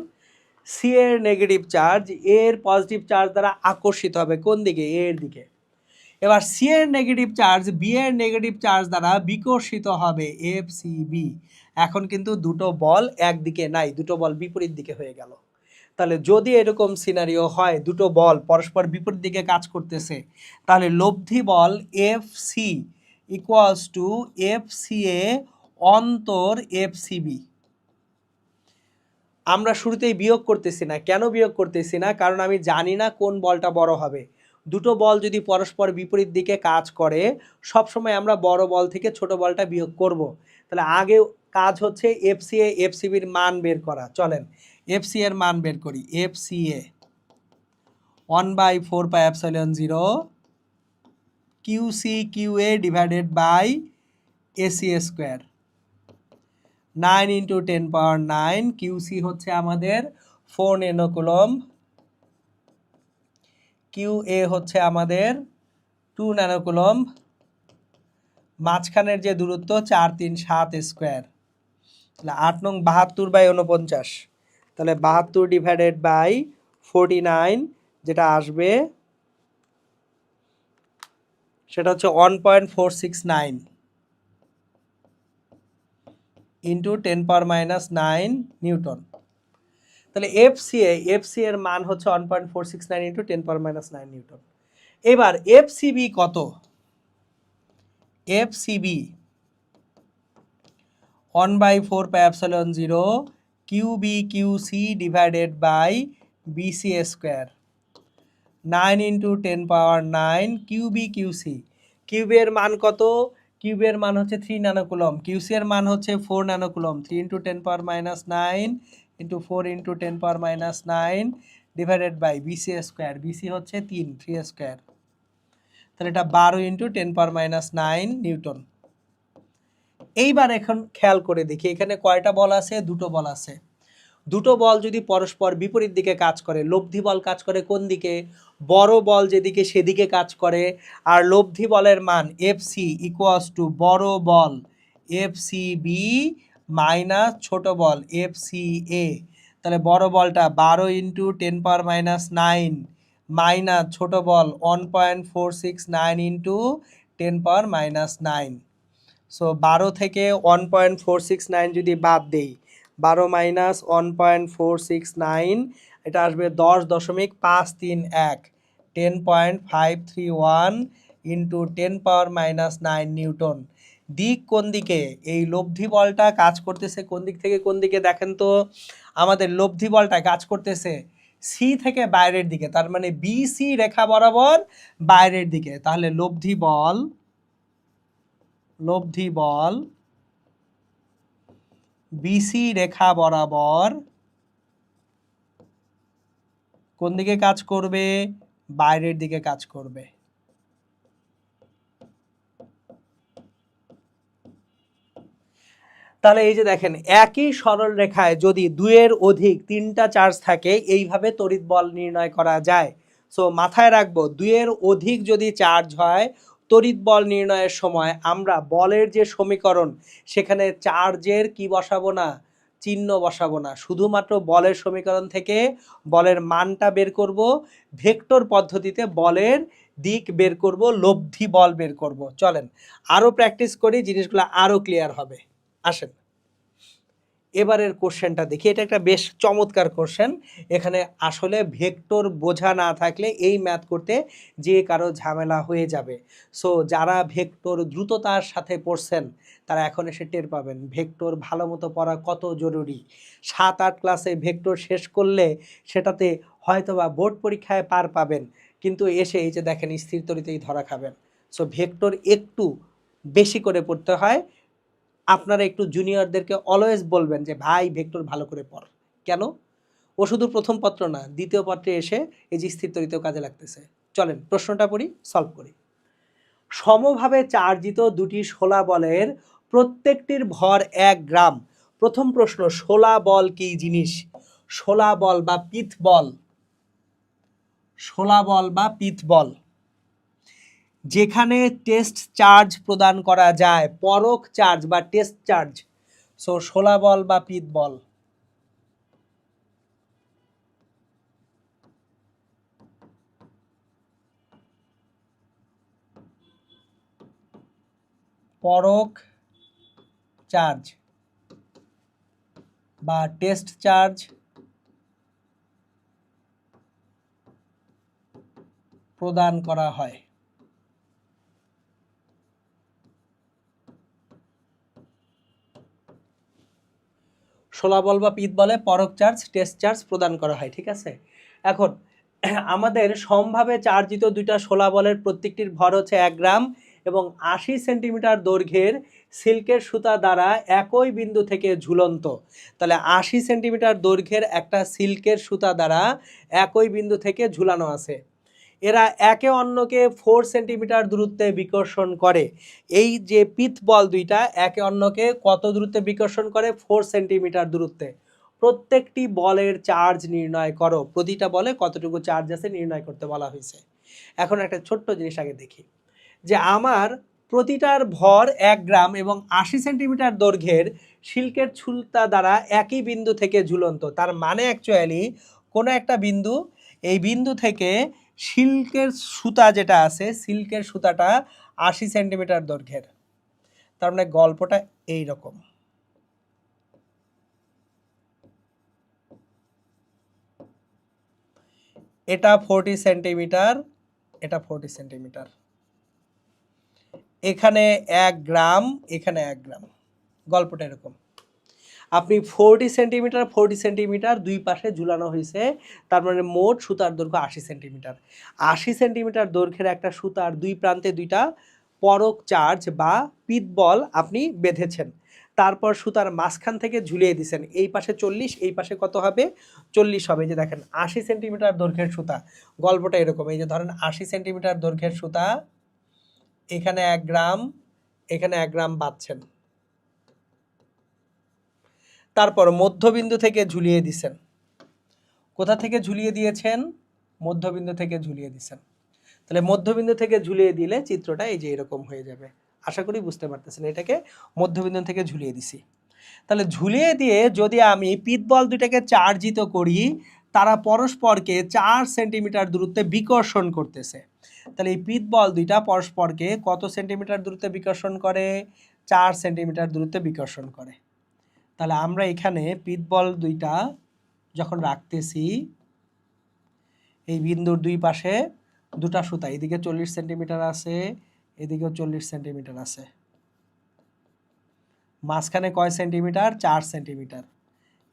সি এর নেগেটিভ চার্জ এর পজিটিভ চার্জ দ্বারা আকর্ষিত হবে কোন দিকে? এর দিকে। এবার সি এর নেগেটিভ চার্জ বি এর নেগেটিভ চার্জ দ্বারা বিকর্ষিত হবে, এফ সি বি। এখন কিন্তু দুটো বল একদিকে নাই, দুটো বল বিপরীত দিকে হয়ে গেল। তাহলে যদি এরকম সিনারিও হয়, দুটো বল পরস্পর বিপরীত দিকে কাজ করতেছে, তাহলে লব্ধি বল F C equals to F C A অন্তর এফ সি বি। আমরা শুরুতেই বিয়োগ করতেছি না। কেন বিয়োগ করতেছি না? কারণ আমি জানি না কোন বলটা বড় হবে। দুটো বল যদি পরস্পর বিপরীত দিকে কাজ করে, সবসময় আমরা বড় বল থেকে ছোট বলটা বিয়োগ করব। তাহলে আগে কাজ হচ্ছে এফসিএ এফসিবির মান বের করা। চলেন এফসি এর মান বের করি। FCA 1/4πε0 QC QA divided by AC square, 9 × 10⁹। QC হচ্ছে আমাদের 4 ন্যানোকুলম্ব, কিউএ হচ্ছে আমাদের 2 ন্যানোকুলম্ব, মাঝখানের যে দূরত্ব 4 3 7 স্কোয়ার। তাহলে 8 নং 72/49। তাহলে 72 ডিভাইডেড বাই 49, যেটা আসবে সেটা হচ্ছে 1.469 ইন্টু 10⁻⁹ নিউটন। তাহলে এফসি এর মান হচ্ছে 1.469 ইন্টু 10⁻⁹ নিউটন। এবার এফসিবি কত? FCB 1/4πε0 QB QC divided by BC square, 9 × 10⁻⁹ QB QC. কিউবের মান কত? কিউবের মান হচ্ছে 3 ন্যানোকুলম্ব, কিউসি এর মান হচ্ছে 4 nanocoulomb. 3 × 10⁻⁹ into 4 × 10⁻⁹ divided by BC square. BC হচ্ছে 3 স্কোয়ার। তাহলে এটা 12 × 10⁻⁹ নিউটন। এইবার এখন খেয়াল করে দেখি এখানে কয়টা বল আছে? দুটো বল আছে। দুটো বল যদি পরস্পর বিপরীত দিকে কাজ করে, লব্ধি বল কাজ করে কোন দিকে? বড় বল যেদিকে সেদিকে কাজ করে। আর লব্ধি বলের মান এফ সি ইকুয়ালস টু বড় বল এফ সি বি মাইনাস ছোট বল এফ সি এ। তাহলে বড় বলটা 12 × 10⁻⁹ মাইনাস ছোট বল 1.469 ইন্টু 10⁻⁹। সো 12 থেকে 1.469 যদি বাদ দেই, 12 - 1.469 এটা আসবে 10.531 10.531 ইন্টু 10⁻⁹ নিউটন। দিক কোন দিকে? এই লব্ধি বলটা কাজ করতেছে কোন দিক থেকে কোন দিকে দেখেন তো? আমাদের লব্ধি বলটা কাজ করতেছে সি থেকে বাইরের দিকে, তার মানে বিসি রেখা বরাবর বাইরের দিকে। তাহলে লব্ধি বল বিসি রেখা বরাবর কোন দিকে কাজ করবে? বাইরের দিকে কাজ করবে। তাহলে এই যে দেখেন, একই সরল রেখায় যদি দুইয়ের অধিক তিনটা চার্জ থাকে এইভাবে তড়িৎ বল নির্ণয় করা যায়। সো মাথায় রাখবো, দুইয়ের অধিক যদি চার্জ হয় তড়িৎ বল নির্ণয়ের সময় আমরা বলের যে সমীকরণ সেখানে চার্জের কি বসাবো না, চিহ্ন বসাবো না, শুধুমাত্র বলের সমীকরণ থেকে বলের মানটা বের করব, ভেক্টর পদ্ধতিতে বলের দিক বের করব, লব্ধি বল বের করব। চলেন আরও প্র্যাকটিস করি, জিনিসগুলো আরও ক্লিয়ার হবে। আসেন এবারের কোশ্চেনটা দেখি, এটা একটা বেশ চমৎকার কোশ্চেন। এখানে আসলে ভেক্টর বোঝা না থাকলে এই ম্যাথ করতে যে কারো ঝামেলা হয়ে যাবে। সো যারা ভেক্টর দ্রুততার সাথে পড়ছেন তারা এখন এসে টের পাবেন ভেক্টর ভালো মতো পড়া কত জরুরি। 7-8 ক্লাসে ভেক্টর শেষ করলে সেটাতে হয়তোবা বোর্ড পরীক্ষায় পার পাবেন, কিন্তু এসে এই যে দেখেন স্থির তরিতেই ধরা খাবেন। সো ভেক্টর একটু বেশি করে পড়তে হয়। আপনারা একটু জুনিয়রদেরকে অলওয়েজ বলবেন যে ভাই ভেক্টর ভালো করে পড়। কেন? ও শুধু প্রথম পত্র না, দ্বিতীয় পত্রে এসে এই যে স্থির তরিতেও কাজে লাগতেছে। চলেন প্রশ্নটা পড়ি, সলভ করি। সমভাবে চার্জিত দুটি শোলা বলের প্রত্যেকটির ভর 1 গ্রাম। প্রথম প্রশ্ন, শোলা বল কি জিনিস? শোলা বল বা পিথ বল, শোলা বল বা পিথ বল যেখানে টেস্ট চার্জ প্রদান করা যায়, পরক চার্জ বা টেস্ট চার্জ। সো শোলা বল বা পিথ বল। পরক চার্জ বা টেস্ট চার্জ প্রদান করা হয়। শোলা বল বা পিথ বলে পরক চার্জ টেস্ট চার্জ প্রদান করা হয়। ঠিক আছে, এখন আমাদের সমভাবে চার্জিত দুইটা শোলা বলের প্রত্যেকটির ভর হচ্ছে 1 গ্রাম এবং 80 সেন্টিমিটার দৈর্ঘ্যের সিল্কের সুতা দ্বারা একই বিন্দু থেকে ঝুলন্ত। তাহলে 80 সেন্টিমিটার দৈর্ঘ্যের একটা সিল্কের সুতা দ্বারা একই বিন্দু থেকে ঝুলানো আছে। এরা একে অন্যকে 4 সেন্টিমিটার দূরত্বে বিকর্ষণ করে। এই যে পিথ বল দুইটা একে অন্যকে কত দূরত্বে বিকর্ষণ করে? 4 সেন্টিমিটার দূরত্বে। প্রত্যেকটি বলের চার্জ নির্ণয় করো। প্রতিটা বলে কতটুকু চার্জ আছে নির্ণয় করতে বলা হয়েছে। এখন একটা ছোট্ট জিনিস আগে দেখি, যে আমার প্রতিটার ভর 1 গ্রাম এবং 80 সেন্টিমিটার দৈর্ঘ্যের সিল্কের সুতা দ্বারা একই বিন্দু থেকে ঝুলন্ত। তার মানে অ্যাকচুয়ালি কোনো একটা বিন্দু, এই বিন্দু থেকে সিল্কের সুতা যেটা আছে, সিল্কের সুতাটা 80 সেন্টিমিটার দৈর্ঘ্যের। তার মানে গল্পটা এই রকম। এটা 40 সেন্টিমিটার, এটা 40 সেন্টিমিটার, এখানে 1 গ্রাম, এখানে 1 গ্রাম। গল্পটা এরকম। আপনি 40 সেন্টিমিটার দুই পাশে ঝুলানো হয়েছে, তার মানে মোট সুতার দৈর্ঘ্য 80 সেন্টিমিটার। 80 সেন্টিমিটার দৈর্ঘ্যের একটা সুতার দুই প্রান্তে দুইটা পরক চার্জ বা পিথ বল আপনি বেঁধেছেন, তারপর সুতার মাঝখান থেকে ঝুলিয়ে দিয়েছেন। এই পাশে 40, এই পাশে কত হবে? 40 হবে। যে দেখেন 80 সেন্টিমিটার দৈর্ঘ্যের সুতা, গল্পটা এরকম। এই যে ধরেন 80 সেন্টিমিটার দৈর্ঘ্যের সুতা, এখানে 1 গ্রাম, এখানে 1 গ্রাম বাঁধছেন, তারপর মধ্যবিন্দু থেকে ঝুলিয়ে দিছেন। কোথা থেকে ঝুলিয়ে দিয়েছেন? মধ্যবিন্দু থেকে ঝুলিয়ে দিছেন। তাহলে মধ্যবিন্দু থেকে ঝুলিয়ে দিলে চিত্রটা এই যে এরকম হয়ে যাবে। আশা করি বুঝতে পারতেছেন, এটাকে মধ্যবিন্দু থেকে ঝুলিয়ে দিছি। তাহলে ঝুলিয়ে দিয়ে যদি আমি পিথ বল দুটাকে চার্জিত করি, তারা পরস্পরকে 4 সেন্টিমিটার দূরত্বে বিকর্ষণ করতেছে। তাহলে এই পিথ বল দুইটা পরস্পরকে কত সেন্টিমিটার দূরত্বে বিকর্ষণ করে? 4 সেন্টিমিটার দূরত্বে বিকর্ষণ করে। তাহলে আমরা এখানে পিথ বল দুইটা যখন রাখতেছি, এই বিন্দুর দুই পাশে দুটা সুতা, এদিকে 40 সেন্টিমিটার আছে, এদিকেও 40 সেন্টিমিটার আছে। মাঝখানে কয় সেন্টিমিটার? 4 সেন্টিমিটার।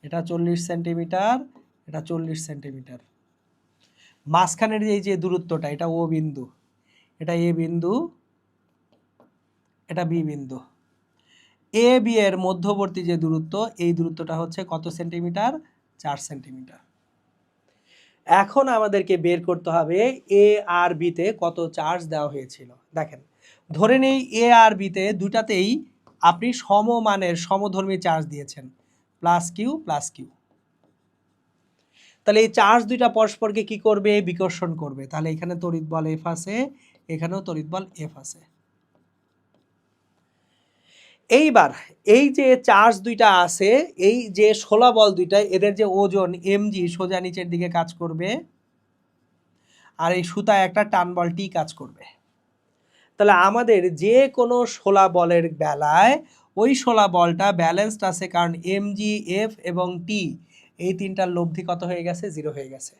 এটা 40 সেন্টিমিটার, এটা 40 সেন্টিমিটার। মাঝখানের এই যে দূরত্বটা, এটা ও বিন্দু, এটা এ বিন্দু, এটা বি বিন্দু। এ বি এর মধ্যবর্তী যে দূরত্ব, এই দূরত্বটা হচ্ছে কত সেন্টিমিটার? 4 সেন্টিমিটার। এখন আমাদেরকে বের করতে হবে এ আর বিতে কত চার্জ দেওয়া হয়েছিল। দেখেন, ধরে নেই এ আর বিতে দুটাতেই আপনি সমমানের সমধর্মী চার্জ দিয়েছেন, প্লাস কিউ প্লাস কিউ। তাহলে এই চার্জ দুইটা পরস্পরকে কি করবে? বিকর্ষণ করবে। তাহলে এখানে তড়িৎ বল এফ আছে, এখানেও তড়িৎ বল এফ আছে। এইবার এই যে চার্জ দুইটা আছে, এই যে শোলা বল দুইটা, এদের যে ওজন এমজি সোজা নিচের দিকে কাজ করবে, আর এই সুতায় একটা টান বল টি কাজ করবে। তাহলে আমাদের যে কোনো শোলা বলের বেলায় ওই শোলা বলটা ব্যালেন্সড আছে, কারণ এমজি, এফ এবং টি এই তিনটার লব্ধি কত হয়ে গেছে? 0 হয়ে গেছে।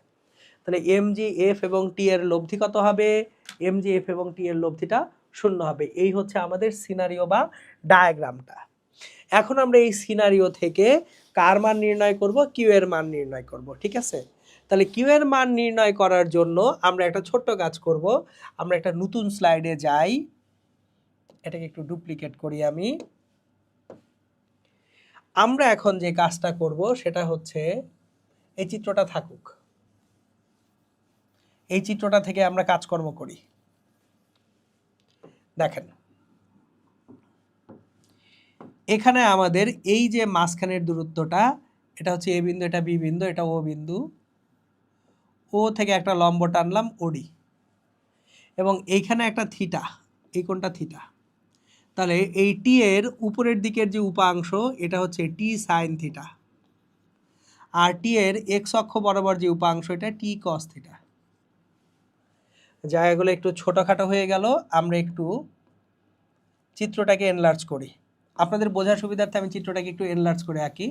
তাহলে এমজি, এফ এবং টি এর লব্ধি কত হবে? এমজি, এফ এবং টি এর লব্ধিটা 0 হবে। এই হচ্ছে আমাদের সিনারিও বা ডায়াগ্রামটা। এখন আমরা এই সিনারিও থেকে কার মান নির্ণয় করব? কিউ এর মান নির্ণয় করব। ঠিক আছে? তাহলে কিউ এর মান নির্ণয় করার জন্য আমরা একটা ছোট্ট কাজ করব। আমরা একটা নতুন স্লাইডে যাই, এটাকে একটু ডুপ্লিকেট করি আমি। আমরা এখন যে কাজটা করব সেটা হচ্ছে, এই চিত্রটা থাকুক, এই চিত্রটা থেকে আমরা কাজকর্ম করি। দেখেন, এখানে আমাদের এই যে মাঝখানের দূরত্বটা, এটা হচ্ছে এ বিন্দু, এটা বি বিন্দু, এটা ও বিন্দু। ও থেকে একটা লম্ব টানলাম ওডি, এবং এইখানে একটা থিটা, এই কোণটা থিটা। তাহলে এই টি এর উপরের দিকের যে উপাংশ, এটা হচ্ছে টি সাইন থিটা, আর টি এর এক্স অক্ষ বরাবর যে উপাংশ, এটা টি কস থিটা। জায়গাগুলো একটু ছোটখাটো হয়ে গেল, আমরা একটু চিত্রটাকে এনলার্জ করি। আপনাদের বোঝার সুবিধার্থে আমি চিত্রটাকে একটু এনলার্জ করে আঁকি,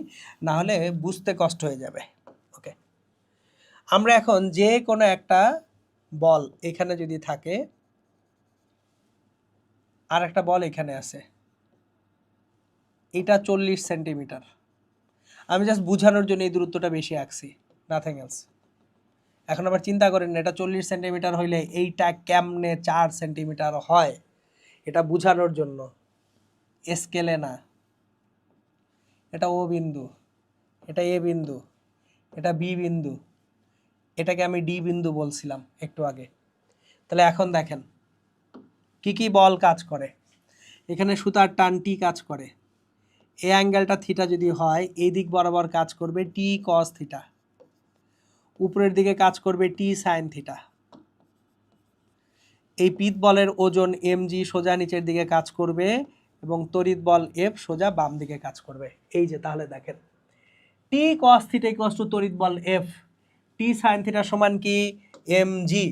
না হলে বুঝতে কষ্ট হয়ে যাবে। ওকে, আমরা এখন যে কোনো একটা বল এখানে যদি থাকে, আর একটা বল এখানে আছে, এটা 40 সেন্টিমিটার। আমি জাস্ট বোঝানোর জন্য এই দূরত্বটা বেশি আঁকছি, নাথিং এলস। এখন আবার চিন্তা করেন, এটা 40 সেন্টিমিটার হইলে এইটা কেমনে 4 সেন্টিমিটার হয়, এটা বোঝানোর জন্য, স্কেলে না। এটা ও বিন্দু, এটা এ বিন্দু, এটা বি বিন্দু, এটাকে আমি ডি বিন্দু বলছিলাম একটু আগে। তাহলে এখন দেখেন কি কি বল কাজ করে। এখানে সুতার টান টি কাজ করে। এই অ্যাঙ্গেলটা থিটা যদি হয়, এই দিক বরাবর কাজ করবে টি কস থিটা, উপরের দিকে কাজ করবে টি সাইন থিটা। এই পিত বলের ওজন এমজি সোজা নিচের দিকে কাজ করবে, এবং তড়িৎ বল এফ সোজা বাম দিকে কাজ করবে। এই যে, তাহলে দেখেন T cos theta equals to তড়িৎ বল এফ, টি সাইন থিটা সমান কি? এমজি।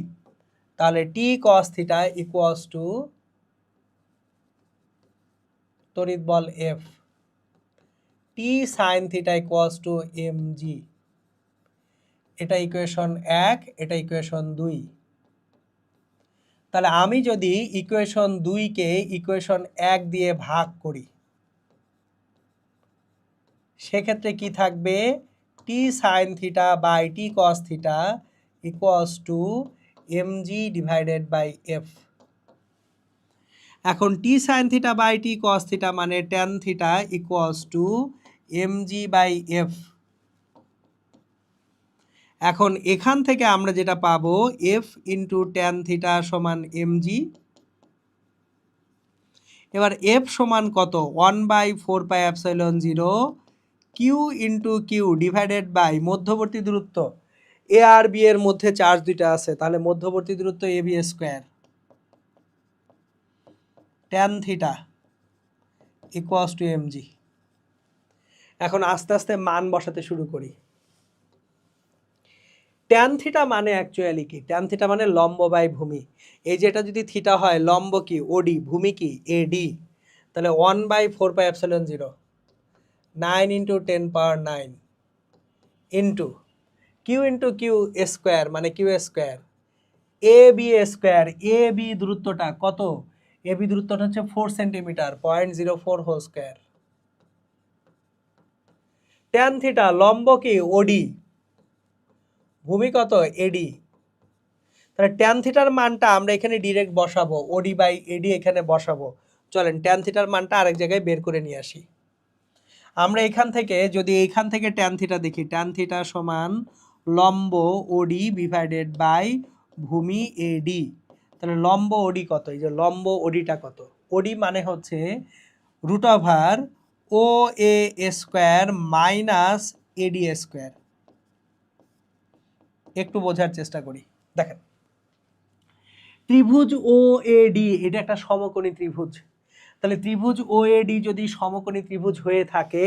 তাহলে T cos theta equals to তড়িৎ বল F, T sine theta equals to MG. এটা ইকুয়েশন 1, এটা ইকুয়েশন 2। তাহলে আমি যদি ইকুয়েশন 2কে ইকুয়েশন 1 দিয়ে ভাগ করি, সেক্ষেত্রে কি থাকবে? T sine theta by T cos theta equals to MG divided by F. এখন T sine theta by T cos theta মানে tan theta equals to MG by F. এখন এখান থেকে আমরা যেটা পাবো, এফ ইন্টু ট্যান থিটা সমান MG. এবার এফ সমান কত? 1/4 pi epsilon 0 Q into Q divided by মধ্যবর্তী দূরত্ব এ আর বি এর মধ্যে চার্জ দুইটা আছে, তাহলে মধ্যবর্তী দূরত্ব A B square, tan theta equals to MG. এখন আস্তে আস্তে মান বসাতে শুরু করি। ট্যান থিটা মানে অ্যাকচুয়ালি কি? ট্যান থিটা মানে লম্ব বাই ভূমি। এই যে এটা যদি থিটা হয়, লম্ব কি? ওডি, ভূমি কি? এডি। তাহলে 1/4 পাই এপসাইলন 0, 9 × 10⁻৯ into Q into Q square মানে Q square, A B square, A B দূরত্বটা কত, এ বি দূরত্বটা হচ্ছে 4 centimetre, 0.04 whole square. Tan theta লম্ব কি ওডি, ভূমি কত এডি, তাহলে ট্যান থিটার মানটা আমরা এখানে ডিরেক্ট বসাবো, ওডি বাই এডি এখানে বসাবো। চলেন ট্যান থিটার মানটা আরেক জায়গায় বের করে নিয়ে আসি। আমরা এখান থেকে যদি এইখান থেকে ট্যান থিটা দেখি, ট্যান থিটা সমান লম্ব ওডি ডিভাইডেড বাই ভূমি এডি। তাহলে লম্ব ওডি কত, এই যে লম্ব ওডিটা কত, ওডি মানে হচ্ছে root over O A square minus eddy square. একটু বোঝার চেষ্টা করি, দেখেন ত্রিভুজ ও এডি এটা একটা সমকোণী ত্রিভুজ, তাহলে ত্রিভুজ ও এডি যদি সমকোণী ত্রিভুজ হয়ে থাকে,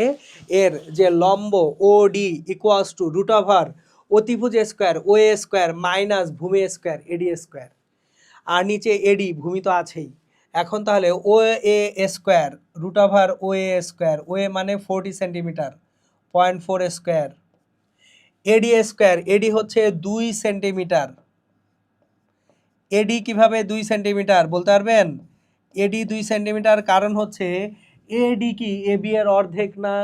এর যে লম্ব O D equals to root over অতিভুজ square O A square minus ভূমি স্কোয়ার এডি স্কোয়ার, আর নিচে এডি ভূমি তো আছেই। এখন তাহলে O A square root over O A square, O A মানে 40 centimetre, 0.4 square, AD square, AD হচ্ছে 2 সেন্টিমিটার। এডি কিভাবে 2 সেন্টিমিটার বলতে পারবেন? এডি 2 সেন্টিমিটার কারণ হচ্ছে এডি কি এবি এর অর্ধেক না,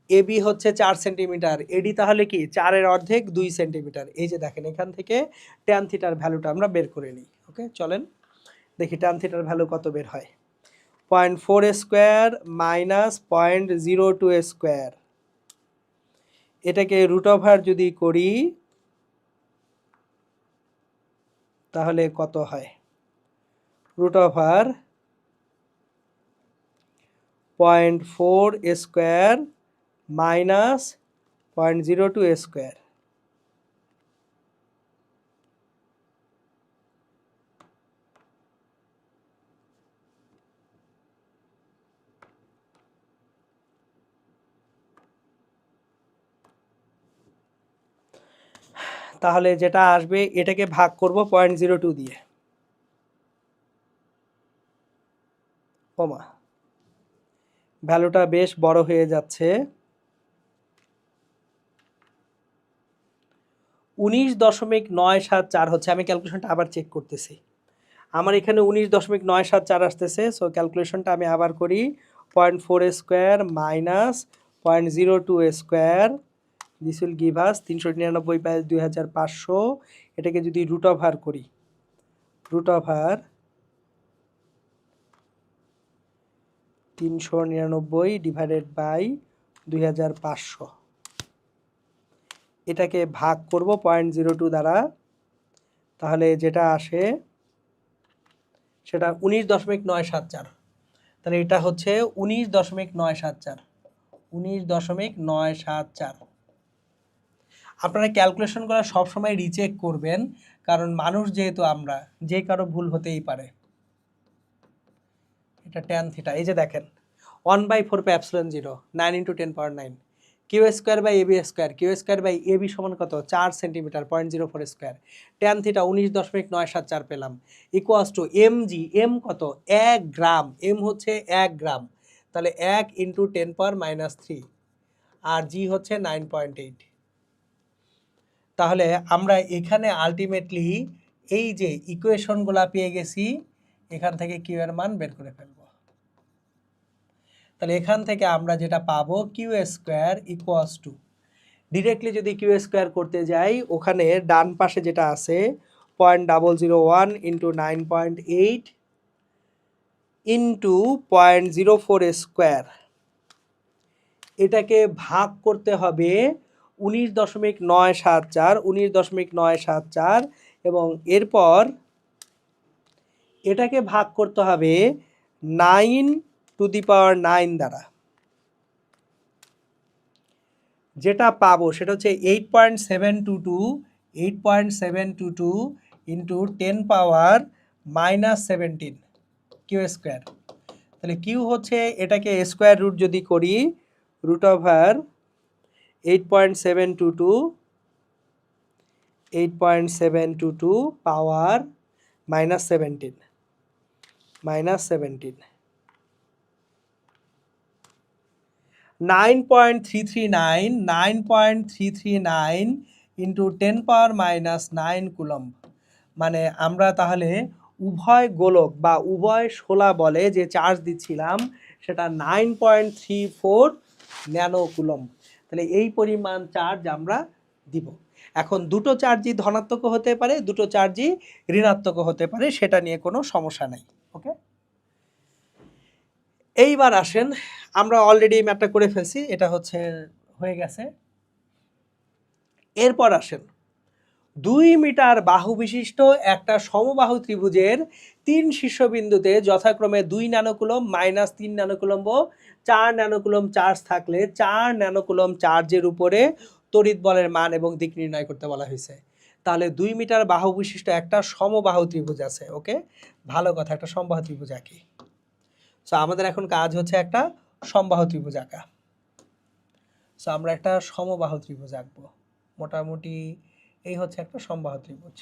এবি হচ্ছে 4 সেন্টিমিটার, এডি তাহলে কি 4 এর অর্ধেক 2 সেন্টিমিটার। এই যে দেখেন এখান থেকে ট্যান থিটার ভ্যালুটা আমরা বের করে নিই। ওকে চলেন দেখি ট্যান থিটার ভ্যালু কত বের হয়। 0.4 স্কোয়ার মাইনাস 0.02 স্কোয়ার, এটাকে রুট ওভার যদি করি তাহলে কত হয়, root over 0.4 square minus 0.02 square. তাহলে যেটা আসবে এটাকে ভাগ করব 0.02 দিয়ে। ওমা ভ্যালুটা বেশ বড় হয়ে যাচ্ছে, 19.974 হচ্ছে। আমি ক্যালকুলেশনটা আবার চেক করতেছি, আমার এখানে 19.974 আসতেছে। সো ক্যালকুলেশনটা আমি আবার করি, 0.4 square minus 0.02 square, this will give us 399 by 2500। এটাকে যদি রুট ওভার করি, রুট ওভার 399 ডিভাইডেড বাই 2500, এটাকে ভাগ করব 0.02 দ্বারা, তাহলে যেটা আসে সেটা 19.974। তাহলে এটা হচ্ছে 19.974, 19.974। আপনারা ক্যালকুলেশন করা সবসময় রিচেক করবেন, কারণ মানুষ যেহেতু আমরা, যে কারো ভুল হতেই পারে। এটা ট্যান থিটা, এই যে দেখেন 1/4 pi epsilon 0, 9 × 10⁹, Q square by AB square, Q square by AB সমান কত 4 সেন্টিমিটার, 0.04 স্কোয়ার, ট্যান থিটা 19.974 পেলাম, equals to M G, M কত 1 গ্রাম, এম হচ্ছে 1 গ্রাম, তাহলে 1 × 10⁻³ আর জি হচ্ছে 9.8। তাহলে আমরা এখানে আলটিমেটলি এই যে ইকুয়েশনগুলো পেয়ে গেছি, এখান থেকে কিউ এর মান বের করে ফেলব। তাহলে এখান থেকে আমরা যেটা পাবো Q square equals to, directly যদি কিউ স্কোয়ার করতে যাই, ওখানে ডান পাশে যেটা আছে 0.001 × 9.8 ইন্টু 0.04 স্কোয়ার, এটাকে ভাগ করতে হবে 19.974, 19.974, এবং এরপর এটাকে ভাগ করতে হবে 9⁹ দ্বারা। যেটা পাবো সেটা হচ্ছে 8.722, 8.722 ইন্টু 10⁻⁻17 কিউ স্কোয়ার। তাহলে কিউ হচ্ছে, এটাকে স্কোয়ার রুট যদি করি, রুট ওভার 8.722 পাওয়ার -17, 9.339 9.339 ইন্টু 10⁻⁹ কুলম্ব। মানে আমরা তাহলে উভয় গোলক বা উভয় শোলা বলে যে চার্জ দিচ্ছিলাম সেটা 9.34 ন্যানো কুলম্ব। তাহলে এই পরিমাণ চার্জ আমরা দিব। এখন দুটো চার্জই ধনাত্মক হতে পারে, দুটো চার্জই ঋণাত্মক হতে পারে, সেটা নিয়ে কোনো সমস্যা নেই। ওকে, এইবার আসেন, আমরা অলরেডি ম্যাপটা করে ফেলছি, এটা হচ্ছে হয়ে গেছে। এরপর আসেন 2 মিটার বাহু বিশিষ্ট একটা সমবাহু ত্রিভুজের 3 শীর্ষবিন্দুতে যথাক্রমে 2 ন্যানোকুলম্ব -3 ন্যানোকুলম্ব ও 4 ন্যানোকুলম্ব চার্জ থাকলে 4 ন্যানোকুলম্ব চার্জের উপরে তড়িৎ বলের মান এবং দিক নির্ণয় করতে বলা হয়েছে। তাহলে 2 মিটার বাহু বিশিষ্ট একটা সমবাহু ত্রিভুজ আছে। ওকে, ভালো কথা, একটা সমবাহু ত্রিভুজ আঁকি। সো আমাদের এখন কাজ হচ্ছে একটা সমবাহু ত্রিভুজ আঁকা। সো আমরা একটা সমবাহু ত্রিভুজ আঁকবো। মোটামুটি এই হচ্ছে একটা সমবাহু ত্রিভুজ।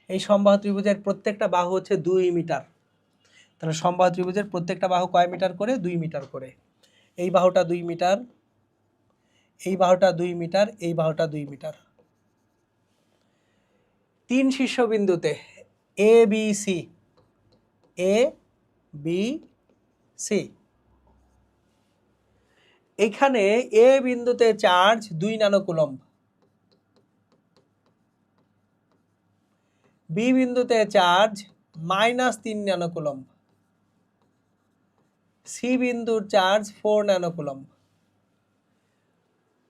এই সমবাহু ত্রিভুজের প্রত্যেকটা বাহু হচ্ছে 2 মিটার। তাহলে সমবাহু ত্রিভুজের প্রত্যেকটা বাহু কয় মিটার করে? 2 মিটার করে। এই বাহুটা 2 মিটার, এই বাহুটা 2 মিটার, এই বাহুটা 2 metre. 3 শীর্ষবিন্দুতে A B C, A B C, এখানে এ বিন্দুতে চার্জ 2 ন্যানোকুলম্ব, বি বিন্দুতে চার্জ -3 ন্যানোকুলম্ব, সি বিন্দুর চার্জ 4 ন্যানোকুলম্ব।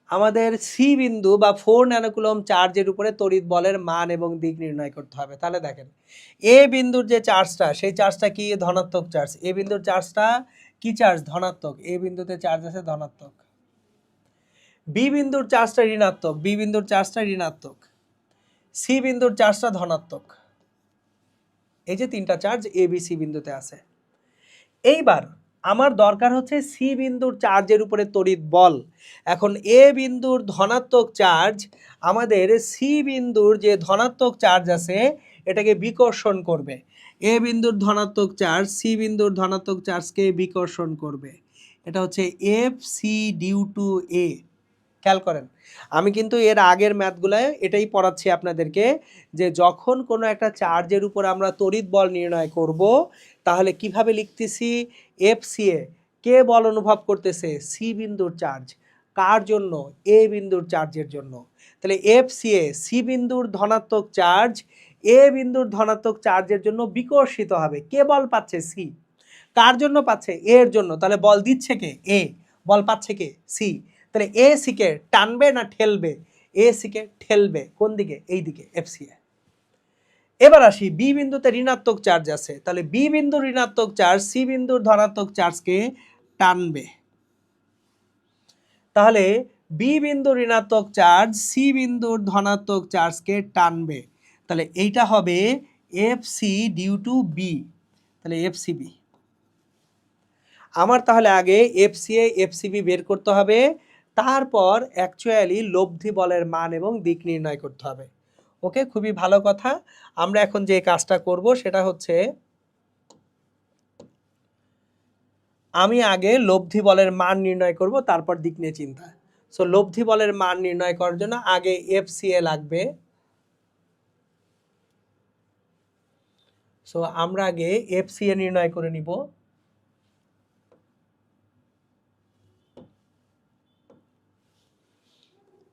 আমাদের সি বিন্দু বা 4 ন্যানোকুলম্ব চার্জের উপরে তড়িৎ বলের মান এবং দিক নির্ণয় করতে হবে। তাহলে দেখেন, এ বিন্দুর যে চার্জটা, সেই চার্জটা কি? ধনাত্মক চার্জ। এ বিন্দুর চার্জটা কি চার্জ? ধনাত্মক। এ বিন্দুতে চার্জ আছে ধনাত্মক। বি বিন্দুর চার্জটা ঋণাত্মক, বি বিন্দুর চার্জটা ঋণাত্মক। সি বিন্দুর চার্জটা ধনাত্মক। এই যে 3টা চার্জ এ বি সি বিন্দুতে আছে। এইবার আমার দরকার হচ্ছে সি বিন্দুর চার্জের উপরে তড়িৎ বল। এখন এ বিন্দুর ধনাত্মক চার্জ আমাদের সি বিন্দুর যে ধনাত্মক চার্জ আছে এটাকে বিকর্ষণ করবে। এ বিন্দুর ধনাত্মক চার্জ সি বিন্দুর ধনাত্মক চার্জকে বিকর্ষণ করবে। এটা হচ্ছে এফ সি ডিউ টু এ। খেয়াল করেন, আমি কিন্তু এর আগের ম্যাথগুলায় এটাই পড়াচ্ছি আপনাদেরকে যে যখন কোনো একটা চার্জের উপর আমরা তড়িৎ বল নির্ণয় করব তাহলে কিভাবে লিখতেছি? এফ সি এ, কে বল অনুভব করতেছে? সি বিন্দুর চার্জ। কার জন্য? এ বিন্দুর চার্জের জন্য। তাহলে এফ সি এ, সি বিন্দুর ধনাত্মক চার্জ এ বিন্দুর ধনাত্মক চার্জের জন্য বিকর্ষিত হবে। কে বল পাচ্ছে? সি। কার জন্য পাচ্ছে? এর জন্য। তাহলে বল দিচ্ছে কে? এ। বল পাচ্ছে কে? সি। তাহলে এ সিকে টানবে না ঠেলবে? এ সিকে ঠেলবে। কোন দিকে? এই দিকে, এফ সি এ। এবার আসি, বি বিন্দুতে ঋণাত্মক চার্জ আছে, তাহলে বি বিন্দুর ঋণাত্মক চার্জ সি বিন্দুর ধনাত্মক চার্জকে টানবে। তাহলে বি বিন্দুর ঋণাত্মক চার্জ সি বিন্দুর ধনাত্মক চার্জকে টানবে। তাহলে এইটা হবে F C due to B. তাহলে এফ সি বি। আমার তাহলে আগে F C A F C B বের করতে হবে, তারপর অ্যাকচুয়ালি লব্ধি বলের মান এবং দিক নির্ণয় করতে হবে। ওকে, খুবই ভালো কথা। আমরা এখন যে কাজটা করব সেটা হচ্ছে আমি আগে লব্ধি বলের মান নির্ণয় করব, তারপর দিক নিয়ে চিন্তা। সো লব্ধি বলের মান নির্ণয় করার জন্য আগে এফ সি এ লাগবে। সো আমরা আগে এফ সি এ নির্ণয় করে নিব।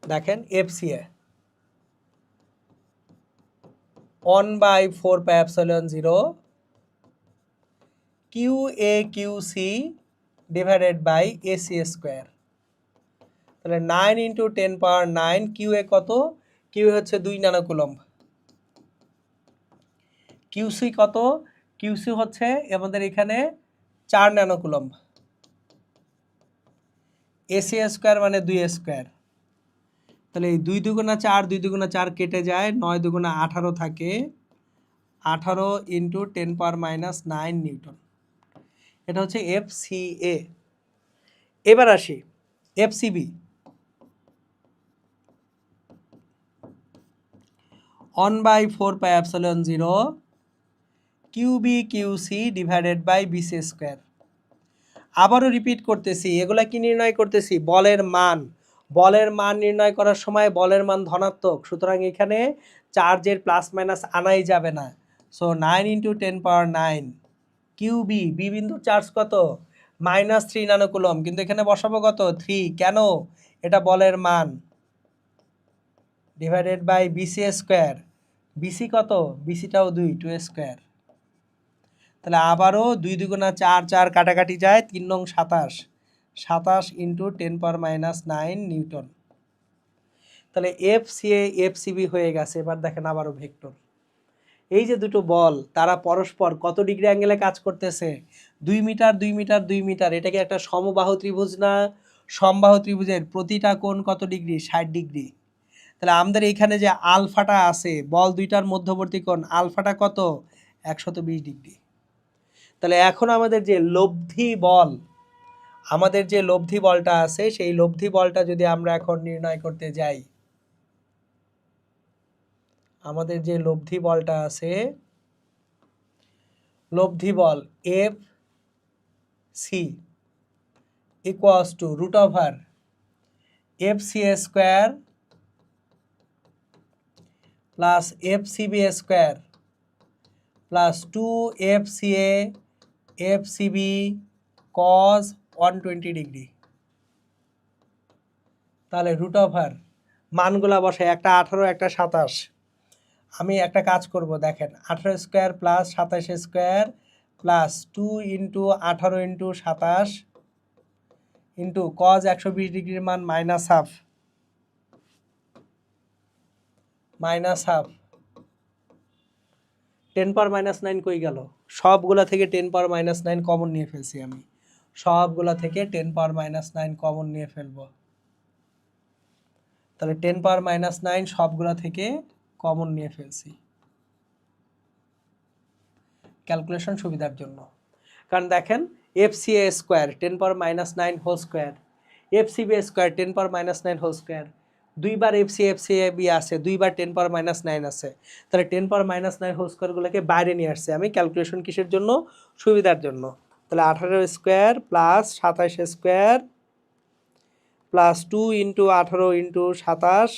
দেখেন F C A 1/4πε0 Q A Q C divided by AC square. তাহলে 9 × 10⁹ কিউ এ কত? কিউ এ হচ্ছে 2 ন্যানোকুলম্ব। কিউসি কত? কিউসি হচ্ছে আমাদের এখানে 4 ন্যানোকুলম্ব। এসি স্কোয়ার মানে 2 স্কোয়ার। তাহলে এই 2 দুগুণা 4, 2 দুগুণা 4 কেটে যায়, 9 দুগুণা 18 থাকে, 18 × 10⁻⁹ নিউটন। এটা হচ্ছে এফ সি এ। এবার আসি F C B. 1/4πε0 Q B Q C divided by BC square. আবারও রিপিট করতেছি, এগুলা কি নির্ণয় করতেছি? বলের মান। বলের মান নির্ণয় করার সময় বলের মান ধনাত্মক, সুতরাং এখানে চার্জের প্লাস মাইনাস আনাই যাবে না। সো 9 × 10⁹ কিউবি, বি বিন্দুর চার্জ কত, -3 নানোকুলম, কিন্তু এখানে বসাবো কত 3, কেন, এটা বলের মান, divided by BC square, BC কত, বিসিটাও 2, 2 স্কোয়ার। তাহলে আবারও 2 × 4 = 4, কাটাকাটি যায়, 3 নং 27, 27 × 10⁻৯ নিউটন। তাহলে এফসিএ এফসিবি হয়ে গেছে। এবার দেখেন আবারও ভেক্টর, এই যে দুটো বল তারা পরস্পর কত ডিগ্রি অ্যাঙ্গেলে কাজ করতেছে, 2 মিটার 2 মিটার 2 মিটার। এটা কি একটা সমবাহু ত্রিভুজ না? সমবাহু ত্রিভুজের প্রতিটা কোণ কত ডিগ্রি, 60 ডিগ্রি। তাহলে আমাদের এখানে যে আলফাটা আছে, বল দুইটার মধ্যবর্তী কোণ, আলফাটা কত, 120 ডিগ্রি। তাহলে এখন আমাদের যে লব্ধি বল, আমাদের যে লব্ধি বলটা আছে, সেই লব্ধি বলটা যদি আমরা এখন নির্ণয় করতে যাই, আমাদের যে লব্ধি বলটা আছে, লব্ধি বল F C equals to √(f(c)² plus f(c)b² plus 2f(ca) f(c)b cos 120 degree. তাহলে মানগুলা বসে, একটা 18, একটা 27। আমি একটা কাজ করব, দেখেন 18² প্লাস 27² প্লাস 2 × 18 × 27 ইন্টু cos 120 ডিগ্রির মান -1/2, -1/2 10⁻৯ কই গেল, সবগুলা থেকে 10⁻৯ কমন নিয়ে ফেলছি আমি, সবগুলা থেকে 10⁻৯ কমন নিয়ে ফেলবো। তাহলে 10⁻৯ সবগুলা থেকে কমন নিয়ে ফেলছি ক্যালকুলেশন সুবিধার জন্য। কারণ দেখেন FCA স্কোয়ার 10⁻৯ হোল স্কোয়ার, FCB স্কোয়ার 10⁻৯ হোল স্কোয়ার, দুইবার FCB আছে, দুইবার 10⁻৯ আছে। তাহলে 10⁻৯ হোল স্কোয়ারগুলোকে বাইরে নিয়ে আসছে আমি ক্যালকুলেশন কিসের জন্য, সুবিধার জন্য। তাহলে 18² প্লাস 27² প্লাস 2 × 18 × 27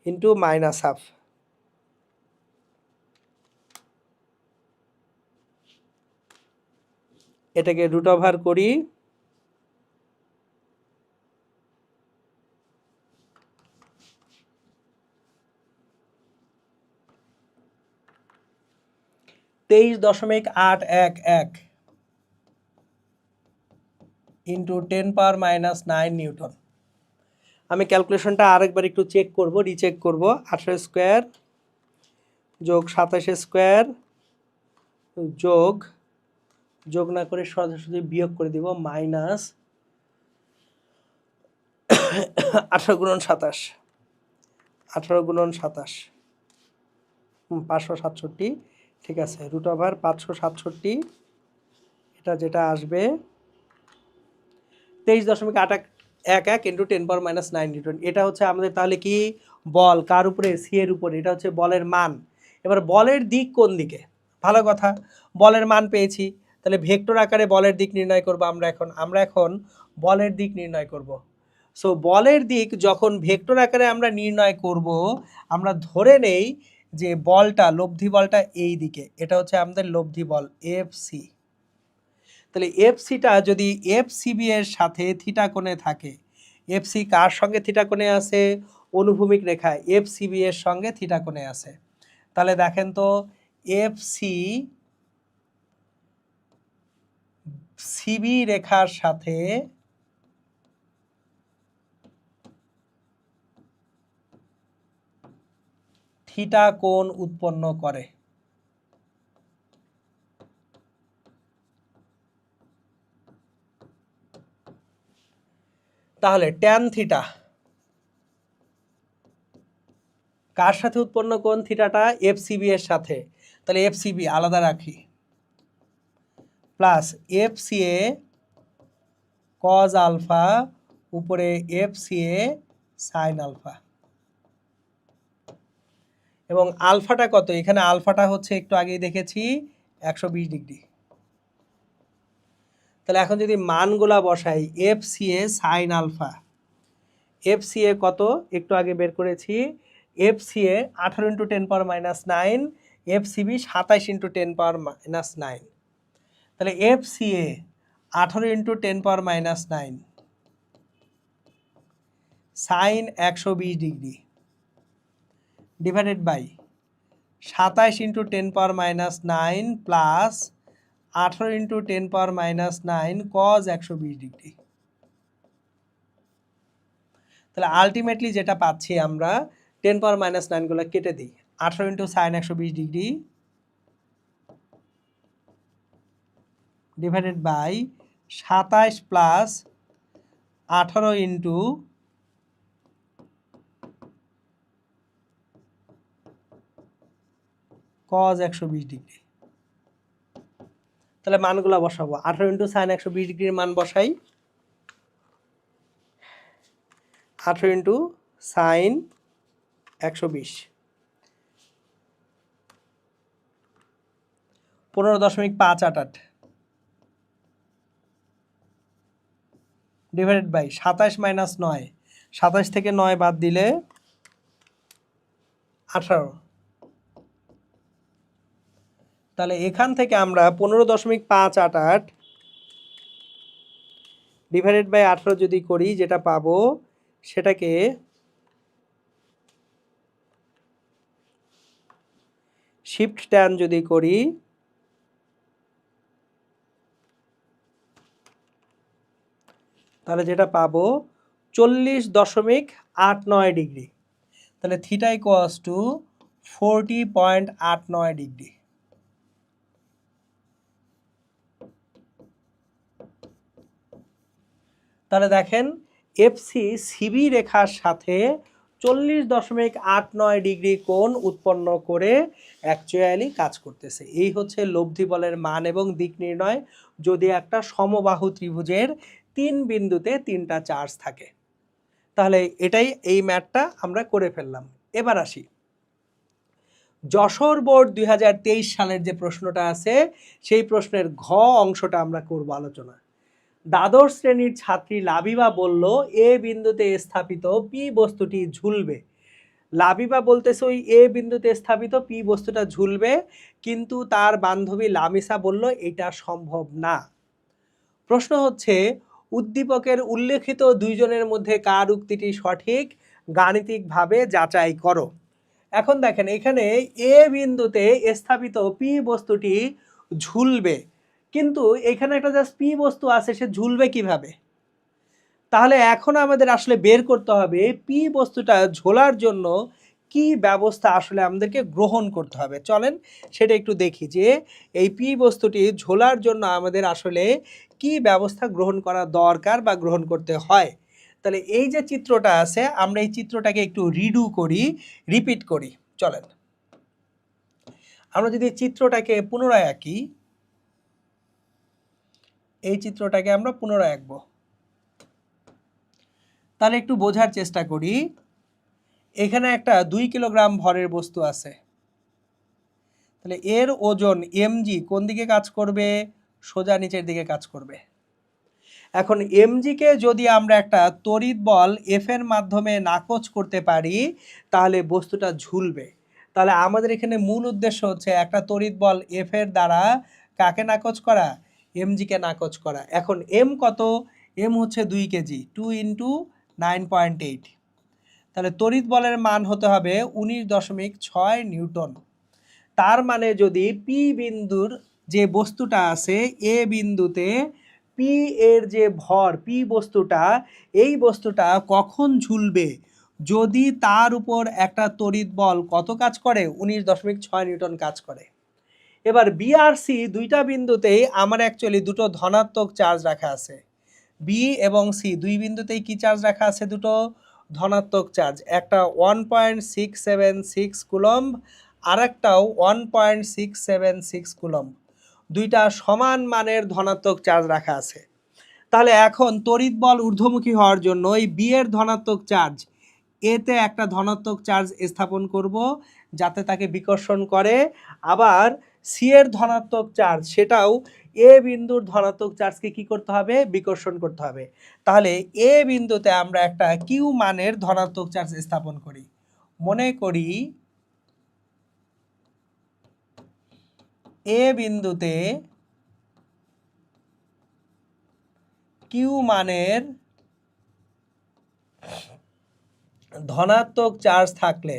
ইন্টু -1/2। এটাকে √(করি) 23.811 ইন্টু 10⁻৯ নিউটন। আমি ক্যালকুলেশনটা আরেকবার একটু চেক করব, রিচেক করব। 18² যোগ 27² যোগ না করে সোজাসুজি বিয়োগ করে দিব, -18 × 27, 18 × 27 567, ঠিক আছে, √567, এটা যেটা আসবে 23.811 ইন্টু 10⁻৯ নিউটন। এটা হচ্ছে আমাদের তাহলে কি বল, কার উপরে, সি এর উপরে, এটা হচ্ছে বলের মান। এবার বলের দিক কোন দিকে, ভালো কথা, বলের মান পেয়েছি, তাহলে ভেক্টর আকারে বলের দিক নির্ণয় করব আমরা এখন বলের দিক নির্ণয় করব। সো বলের দিক যখন ভেক্টর আকারে আমরা নির্ণয় করব, আমরা ধরে নেই যে বলটা, লব্ধি বলটা এই দিকে, এটা হচ্ছে আমাদের লব্ধি বল এফসি। তাহলে এফসিটা যদি এফসিবি এর সাথে থিটা কোণে থাকে, এফসি কার সঙ্গে থিটা কোণে আছে, অনুভূমিক রেখায় এফসিবি এর সঙ্গে থিটা কোণে আছে। তাহলে দেখেন তো এফসি সিবি রেখার সাথে থিটা কোণ উৎপন্ন করে। তাহলে ট্যান থিটা কার সাথে উৎপন্ন কোণ, থিটাটা এফসিবি এর সাথে, তাহলে এফসিবি আলাদা রাখি, প্লাস এফসিএ কজ আলফা উপরে এফসিএ সাইন আলফা। এবং আলফাটা কত, এখানে আলফাটা হচ্ছে একটু আগেই দেখেছি 120 ডিগ্রি। তাহলে এখন যদি মানগুলা বসাই, এফসিএ সাইন আলফা FCA কত একটু আগে বের করেছি, FCA 18 × 10⁻⁹, FCB 27 × 10⁻⁹। তাহলে FCA 18 × 10⁻⁹ sine 120 degree divided by 27 × 10⁻⁹ plus 18 × 10⁻⁹ cos 120 degree. তাহলে আলটিমেটলি যেটা পাচ্ছি আমরা 10⁻⁹ গুলো কেটে দিই, 18 × sine 120 degree divided by 27 plus 18 × cos 120 degree. তাহলে মানগুলো বসাবো, 18 × সাইন 120 ডিগ্রির মান বসাই, 18 × সাইন 120 15.588 ডিভাইডেড বাই 27 - 9, 27 থেকে 9 বাদ দিলে 18। তাহলে এখান থেকে আমরা 15.588 ডিভাইডেড বাই 18 যদি করি যেটা পাবো সেটাকে শিফট ট্যান যদি করি তাহলে যেটা পাবো 40.89 ডিগ্রি। তাহলে থিটা ইকুয়ালস টু 40.89 ডিগ্রি। তাহলে দেখেন এফসি সিবি রেখার সাথে 40.89 ডিগ্রি কোণ উৎপন্ন করে অ্যাকচুয়ালি কাজ করতেছে। এই হচ্ছে লব্ধি বলের মান এবং দিক নির্ণয় যদি একটা সমবাহু ত্রিভুজের 3 বিন্দুতে 3টা চার্জ থাকে। তাহলে এটাই এই ম্যাথটা আমরা করে ফেললাম। এবার আসি যশোর বোর্ড 2023 সালের যে প্রশ্নটা আছে সেই প্রশ্নের ঘ অংশটা আমরা করব আলোচনা। দ্বাদশ শ্রেণীর ছাত্রী লাবিবা বলল এ বিন্দুতে স্থাপিত পি বস্তুটি ঝুলবে। লাবিবা বলতেছে ওই এ বিন্দুতে স্থাপিত পি বস্তুটা ঝুলবে, কিন্তু তার বান্ধবী লামিসা বলল এটা সম্ভব না। প্রশ্ন হচ্ছে উদ্দীপকের উল্লেখিত দুইজনের মধ্যে কার উক্তিটি সঠিক গাণিতিকভাবে যাচাই করো। এখন দেখেন এখানে এ বিন্দুতে স্থাপিত পি বস্তুটি ঝুলবে, কিন্তু এখানে একটা জাস্ট পি বস্তু আছে, সে ঝুলবে কিভাবে? তাহলে এখন আমাদের আসলে বের করতে হবে পি বস্তুটা ঝোলার জন্য কি ব্যবস্থা আসলে আমাদেরকে গ্রহণ করতে হবে। চলেন সেটা একটু দেখি যে এই পি বস্তুটি ঝোলার জন্য আমাদের আসলে কি ব্যবস্থা গ্রহণ করা দরকার বা গ্রহণ করতে হয়। তাহলে এই যে চিত্রটা আছে আমরা এই চিত্রটাকে একটু রিডু করি, রিপিট করি। চলেন আমরা যদি চিত্রটাকে পুনরায় আঁকি, এই চিত্রটাকে আমরা পুনরায় আঁকবো, তাহলে একটু বোঝার চেষ্টা করি। এখানে একটা 2 কিলোগ্রাম ভরের বস্তু আছে, তাহলে এর ওজন mg কোন দিকে কাজ করবে? সোজা নিচের দিকে কাজ করবে। এখন mg কে যদি আমরা একটা তড়িৎ বল F এর মাধ্যমে নাকচ করতে পারি তাহলে বস্তুটা ঝুলবে। তাহলে আমাদের এখানে মূল উদ্দেশ্য হচ্ছে একটা তড়িৎ বল F এর দ্বারা কাকে নাকচ করা? mg কে নাকচ করা। এখন m কত? m হচ্ছে 2 কেজি, 2 × 9.8। তাহলে তড়িৎ বলের মান হতে হবে 19.6 নিউটন। তার মানে যদি পি বিন্দুর যে বস্তুটা আছে এ বিন্দুতে পি এর যে ভর পি বস্তুটা, এই বস্তুটা কখন ঝুলবে? যদি তার উপর একটা তড়িৎ বল কত কাজ করে? 19.6 নিউটন কাজ করে। এবার বি আর সি দুইটা বিন্দুতেই আমার অ্যাকচুয়ালি দুটো ধনাত্মক চার্জ রাখা আছে। বি এবং সি দুই বিন্দুতেই কি চার্জ রাখা আছে? দুটো ধনাত্মক চার্জ। একটা 1.676 কুলম্ব আর একটাও 1.676 কুলম্ব। দুইটা সমান মানের ধনাত্মক চার্জ রাখা আছে। তাহলে এখন তড়িৎ বল ঊর্ধ্বমুখী হওয়ার জন্য এই বি এর ধনাত্মক চার্জ এতে একটা ধনাত্মক চার্জ স্থাপন করব যাতে তাকে বিকর্ষণ করে, আবার সি এর ধনাত্মক চার্জ সেটাও এ বিন্দুর ধনাত্মক চার্জকে কি করতে হবে, বিকর্ষণ করতে হবে। তাহলে এ বিন্দুতে আমরা একটা কিউ মানের ধনাত্মক চার্জ স্থাপন করি। মনে করি এ বিন্দুতে কিউ মানের ধনাত্মক চার্জ থাকলে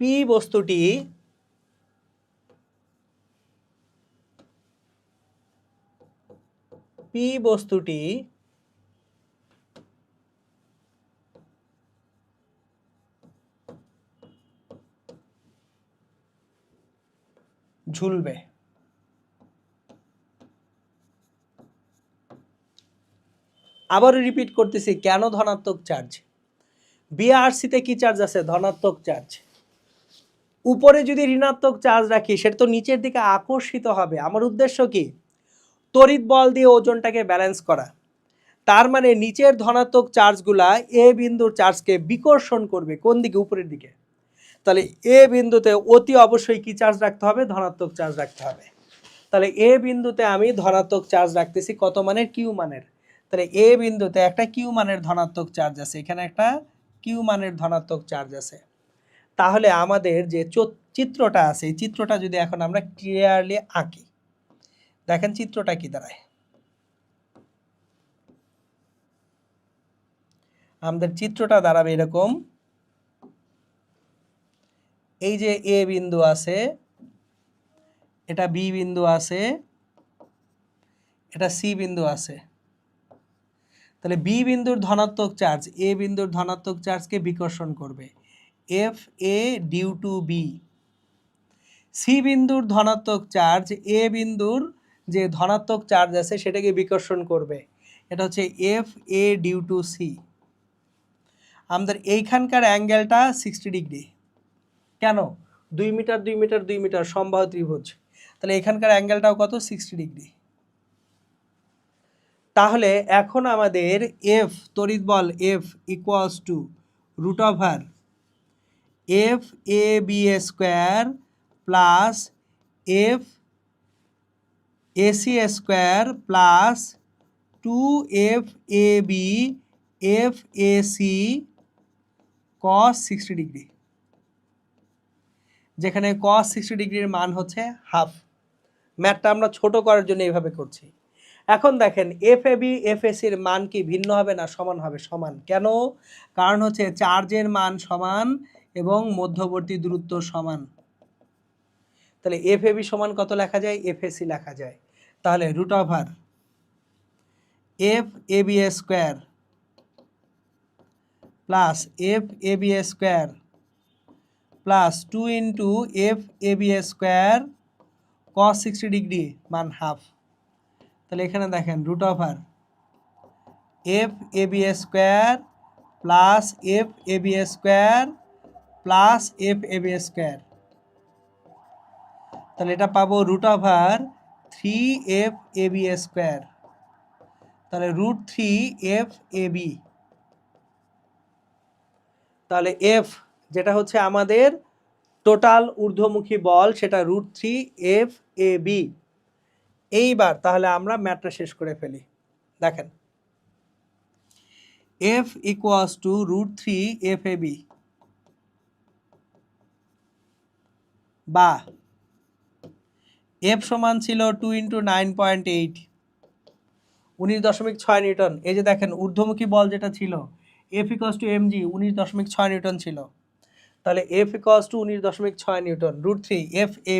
পি বস্তুটি ঝুলবে। আবারও রিপিট করতেছি, কেন ধনাত্মক চার্জ? বিআরসিতে কি চার্জ আছে, ধনাত্মক চার্জ। উপরে যদি ঋণাত্মক চার্জ রাখি সেটা তো নিচের দিকে আকর্ষিত হবে। আমার উদ্দেশ্য কি, তড়িৎ বল দিয়ে ওজনটাকে ব্যালেন্স করা। তার মানে নিচের ধনাত্মক চার্জগুলা এ বিন্দুর চার্জকে বিকর্ষণ করবে কোন দিকে, উপরের দিকে। তাহলে এ বিন্দুতে অতি অবশ্যই কি চার্জ রাখতে হবে, ধনাত্মক চার্জ রাখতে হবে। তাহলে এ বিন্দুতে আমি ধনাত্মক চার্জ রাখতেছি কত মানের, কিউ মানের। তাহলে এ বিন্দুতে একটা কিউ মানের ধনাত্মক চার্জ আছে, এখানে একটা কিউ মানের ধনাত্মক চার্জ আছে। তাহলে আমাদের যে চিত্রটা আছে এই চিত্রটা যদি এখন আমরা ক্লিয়ারলি আঁকি, দেখেন চিত্রটা কি দাঁড়ায়। আমাদের চিত্রটা দাঁড়াবে এরকম, এই যে এ বিন্দু আছে, এটা বি বিন্দু আছে, এটা সি বিন্দু আছে। তাহলে বি বিন্দুর ধনাত্মক চার্জ এ বিন্দুর ধনাত্মক চার্জকে বিকর্ষণ করবে, F A due to B. C বিন্দুর ধনাত্মক চার্জ এ বিন্দুর যে ধনাত্মক চার্জ আছে সেটাকে বিকর্ষণ করবে, এটা হচ্ছে F A due to C. আমাদের এইখানকার অ্যাঙ্গেলটা 60 ডিগ্রি। কেন, 2 মিটার 2 মিটার 2 মিটার সমবাহু ত্রিভুজ, তাহলে এখানকার অ্যাঙ্গেলটাও কত, 60 ডিগ্রি। তাহলে এখন আমাদের এফ তড়িৎ বল F equals to root over F A B square plus F AC square plus 2 F A B F A C cos 60 degree, যেখানে কস 60 ডিগ্রির মান হচ্ছে হাফ। ম্যাথটা আমরা ছোট করার জন্য এইভাবে করছি। এখন দেখেন F A B F A সির মান কি ভিন্ন হবে না সমান হবে, সমান। কেন, কারণ হচ্ছে চার্জের মান সমান এবং মধ্যবর্তী দূরত্ব সমান। তাহলে এফ এ বি সমান কত লেখা যায়, এফ এ সি লেখা যায়। তাহলে root over F A B square plus F A B square plus 2 into F A B square cos 60 degree মান হাফ। তাহলে এখানে দেখেন root over F A B square plus F A B square plus F A B square, তাহলে এটা পাবো root over 3 F A B square, তাহলে √3 F A B. তাহলে F যেটা হচ্ছে আমাদের টোটাল ঊর্ধ্বমুখী বল সেটা √3 এফ এ বি। এইবার তাহলে আমরা ম্যাথটা শেষ করে ফেলি। দেখেন F equals to √3 F A B, বা এফ সমান ছিল 2 ইন্টু 9.8 19.6 নিউটন। এই যে দেখেন ঊর্ধ্বমুখী বল যেটা ছিল F equals to M G 19.6 newton ছিল। তাহলে F equals to 19.6 newton, √3 F A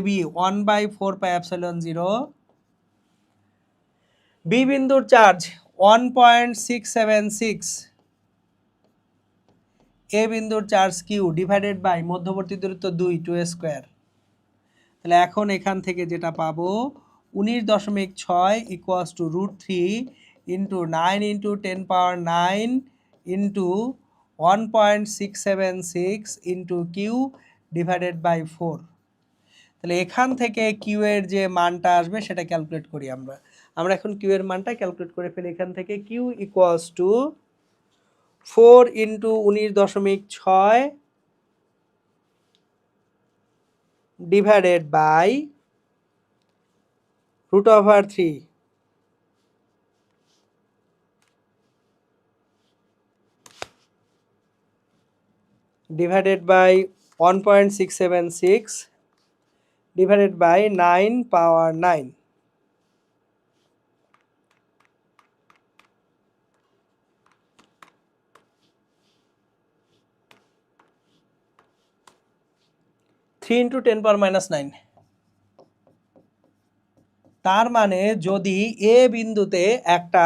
B 1/4 pi epsilon 0। B বিন্দুর চার্জ 1.676, এ বিন্দুর চার্জ কিউ ডিভাইডেড বাই মধ্যবর্তী দূরত্ব 2 স্কোয়ার। তাহলে এখন এখান থেকে যেটা পাবো 19.6 equals to √3 into 9 into 10⁻9 into 1.676 into Q divided by 4। তাহলে এখান থেকে কিউ এর যে মানটা আসবে সেটা ক্যালকুলেট করি আমরা। আমরা এখন কিউ এর মানটা ক্যালকুলেট করে ফেলি এখান থেকে। Q equals to 4 into 19.6 divided by √3 divided by 1.676 divided by 9 power 9. Three into 10⁻৯। তার মানে যদি এ বিন্দুতে একটা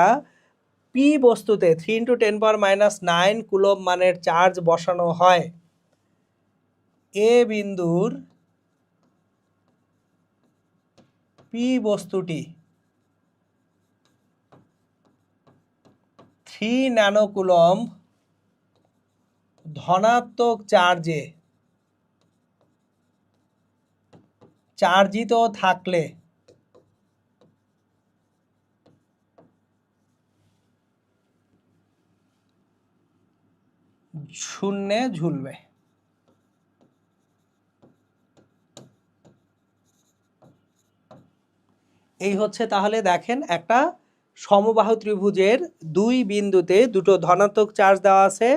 পি বস্তুতে 3 ইন্টু 10⁻৯ কুলম্ব মানের চার্জ বসানো হয়, এ বিন্দুর পি বস্তুটি 3 ন্যানো কুলম্ব ধনাত্মক চার্জে চার্জিত থাকলে শূন্যে ঝুলবে। এই হচ্ছে তাহলে দেখেন একটা সমবাহু ত্রিভুজের দুই বিন্দুতে দুটো ধনাত্মক চার্জ দেওয়া আছে,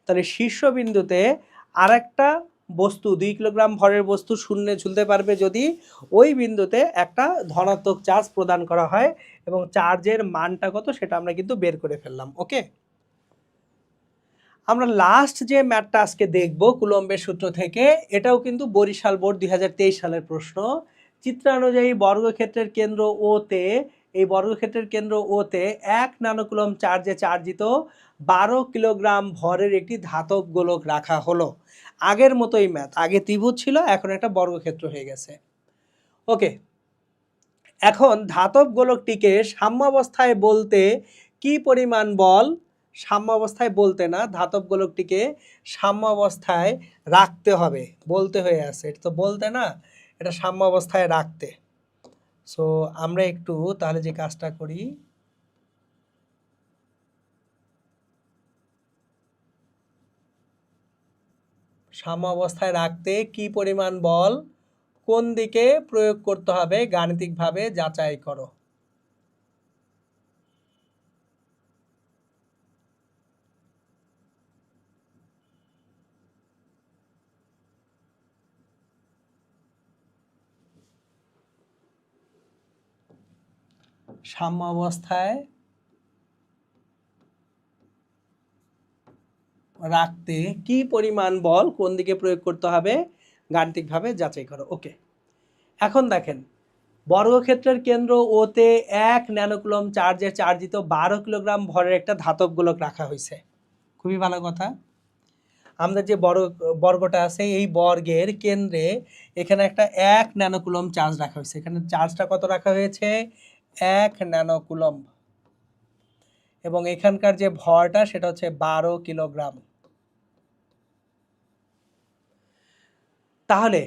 তাহলে শীর্ষ বিন্দুতে আরেকটা বস্তু 2 কিলোগ্রাম ভরের বস্তু শূন্যে ঝুলতে পারবে যদি ওই বিন্দুতে একটা ধনাত্মক চার্জ প্রদান করা হয়, এবং চার্জের মানটা কত সেটা আমরা কিন্তু বের করে ফেললাম। ওকে, আমরা লাস্ট যে ম্যাথটা আজকে দেখব কুলম্বের সূত্র থেকে, এটাও কিন্তু বরিশাল বোর্ড 2023 সালের প্রশ্ন। চিত্রানুযায়ী বর্গক্ষেত্রের কেন্দ্র ও তে, এই বর্গক্ষেত্রের কেন্দ্র ও তে 1 ন্যানোকুলম্ব চার্জে চার্জিত 12 কিলোগ্রাম ভরের একটি ধাতব গোলক রাখা হলো। আগের মতোই ম্যাথ, আগে ত্রিভুজ ছিল, এখন একটা বর্গক্ষেত্র হয়ে গেছে। ওকে, এখন ধাতব গোলকটিকে সাম্যাবস্থায় বলতে কি পরিমাণ বল, সাম্যাবস্থায় বলতে না, ধাতব গোলকটিকে সাম্যাবস্থায় রাখতে হবে, বলতে হয়ে আছে, এটা তো বলতে না, এটা সাম্যাবস্থায় রাখতে। সো আমরা একটু তাহলে যে কাজটা করি, সাম্যাবস্থায় রাখতে কি পরিমাণ বল কোন দিকে প্রয়োগ করতে হবে গাণিতিকভাবে যাচাই করো। সাম্যাবস্থায় রাখতে কি পরিমাণ বল কোন দিকে প্রয়োগ করতে হবে গাণিতিকভাবে যাচাই করো। ওকে, এখন দেখেন বর্গক্ষেত্রের কেন্দ্র ওতে 1 ন্যানোকুলম্ব চার্জে চার্জিত 12 কিলোগ্রাম ভরের একটা ধাতব গোলক রাখা হয়েছে। খুবই ভালো কথা। আমাদের যে বর্গটা আছে এই বর্গের কেন্দ্রে এখানে একটা 1 ন্যানোকুলম্ব চার্জ রাখা হয়েছে। এখানে চার্জটা কত রাখা হয়েছে? 1 ন্যানোকুলম্ব, এবং এখানকার যে ভরটা সেটা হচ্ছে 12 কিলোগ্রাম। তাহলে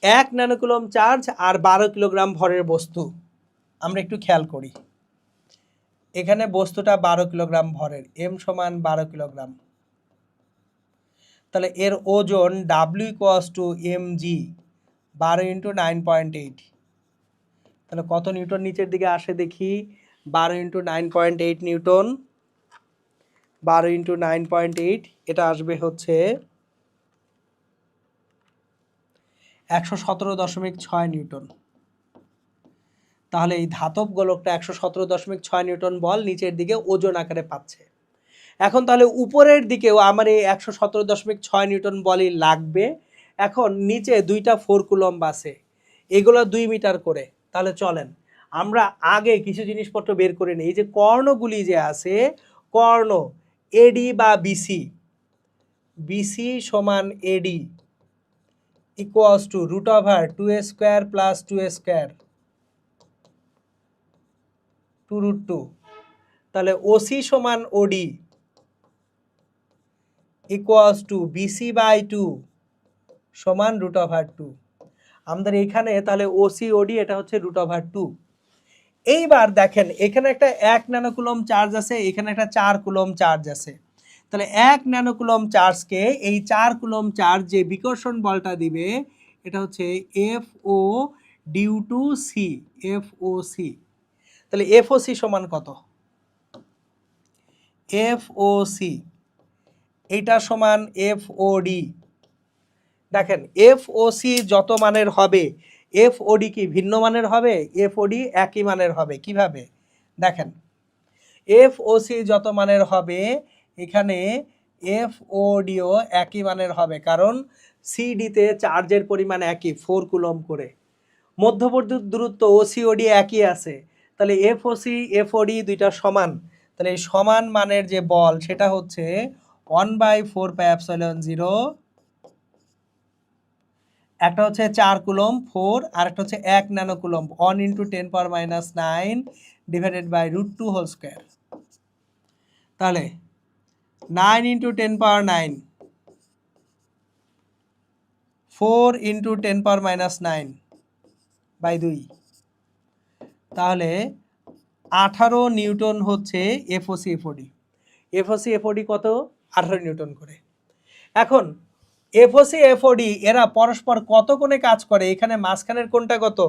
1 ন্যানোকুলম্ব চার্জ আর 12 কিলোগ্রাম ভরের বস্তু, আমরা একটু খেয়াল করি। এখানে বস্তুটা 12 কিলোগ্রাম ভরের, m সমান 12 কিলোগ্রাম, তাহলে এর ওজন W equals to mg 12 into 9.8, তাহলে কত নিউটন নিচের দিকে আসে দেখি? 12 ইন্টু 9.8 নিউটন, 12 ইন্টু 9.8, এটা আসবে হচ্ছে 117.6 নিউটন। তাহলে এই ধাতব গোলকটা 117.6 নিউটন বল নিচের দিকে ওজন আকারে পাচ্ছে। এখন তাহলে উপরের দিকেও আমার এই 117.6 নিউটন বলই লাগবে। এখন নিচে দুইটা 4 কুলম্ব আছে, এগুলো 2 মিটার করে। তাহলে চলেন আমরা আগে কিছু জিনিসপত্র বের করে নিই। এই যে কর্ণগুলি যে আছে, কর্ণ এডি বা বিসি, বিসি সমান AD equals to √2a square plus 2a square 2√2। তাহলে ওসি সমান ওডি ইকুয়ালস টু বিসি বাই 2 সমান √2। আমাদের এখানে তাহলে ওসি ওডি এটা হচ্ছে √2। এইবার দেখেন এখানে একটা 1 ন্যানোকুলম চার্জ আছে, এখানে একটা 4 কুলম চার্জ আছে। তাহলে 1 ন্যানোকুলম চার্জকে এই 4 কুলম চার্জ যে বিকর্ষণ বলটা দিবে এটা হচ্ছে FO due to C, FOC। তাহলে FOC সমান কত? FOC এইটা সমান FOD। দেখেন FOC যত মানের হবে FOD কি ভিন্ন মানের হবে? FOD একই মানের হবে। কিভাবে? দেখেন FOC যত মানের হবে এখানে FODও একই মানের হবে, কারণ সিডিতে চার্জের পরিমাণ একই 4 কুলম করে। মধ্যবর্তী দূরত্ব OCOD একই আছে, তাহলে FOC FOD দুইটা সমান। তাহলে এই সমান মানের যে বল সেটা হচ্ছে 1/4πε0, একটা হচ্ছে 4 কুলম 4 আর একটা হচ্ছে 1 nanocoulomb 1 × 10⁻⁹ divided by √2 whole square. তাহলে 9 × 10⁻9 4 × 10⁻⁹ বাই 2, তাহলে 18 নিউটন হচ্ছে FOC FOD। FOC FOD কত? 18 নিউটন করে। এখন FOC FOD এরা পরস্পর কত কোণে কাজ করে? এখানে মাঝখানের কোণটা কত?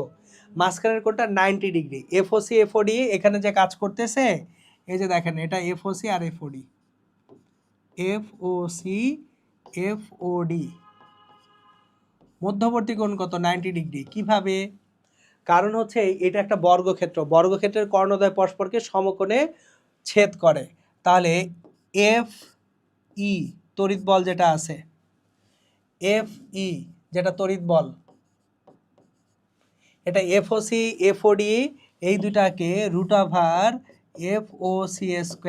মাঝখানের কোণটা 90 ডিগ্রি। FOC FOD এখানে যে কাজ করতেছে এই যে দেখেন এটা FOC আর FOD, FOC FOD মধ্যবর্তী কোণ কত? 90 ডিগ্রি। কিভাবে? কারণ হচ্ছে এটা একটা বর্গক্ষেত্র, বর্গক্ষেত্রের কর্ণদ্বয় পরস্পরকে সমকোণে ছেদ করে। তাহলে FE তড়িৎ বল যেটা আছে, FE যেটা তড়িৎ বল, এটা FOC FOD এই দুটাকে √FOC²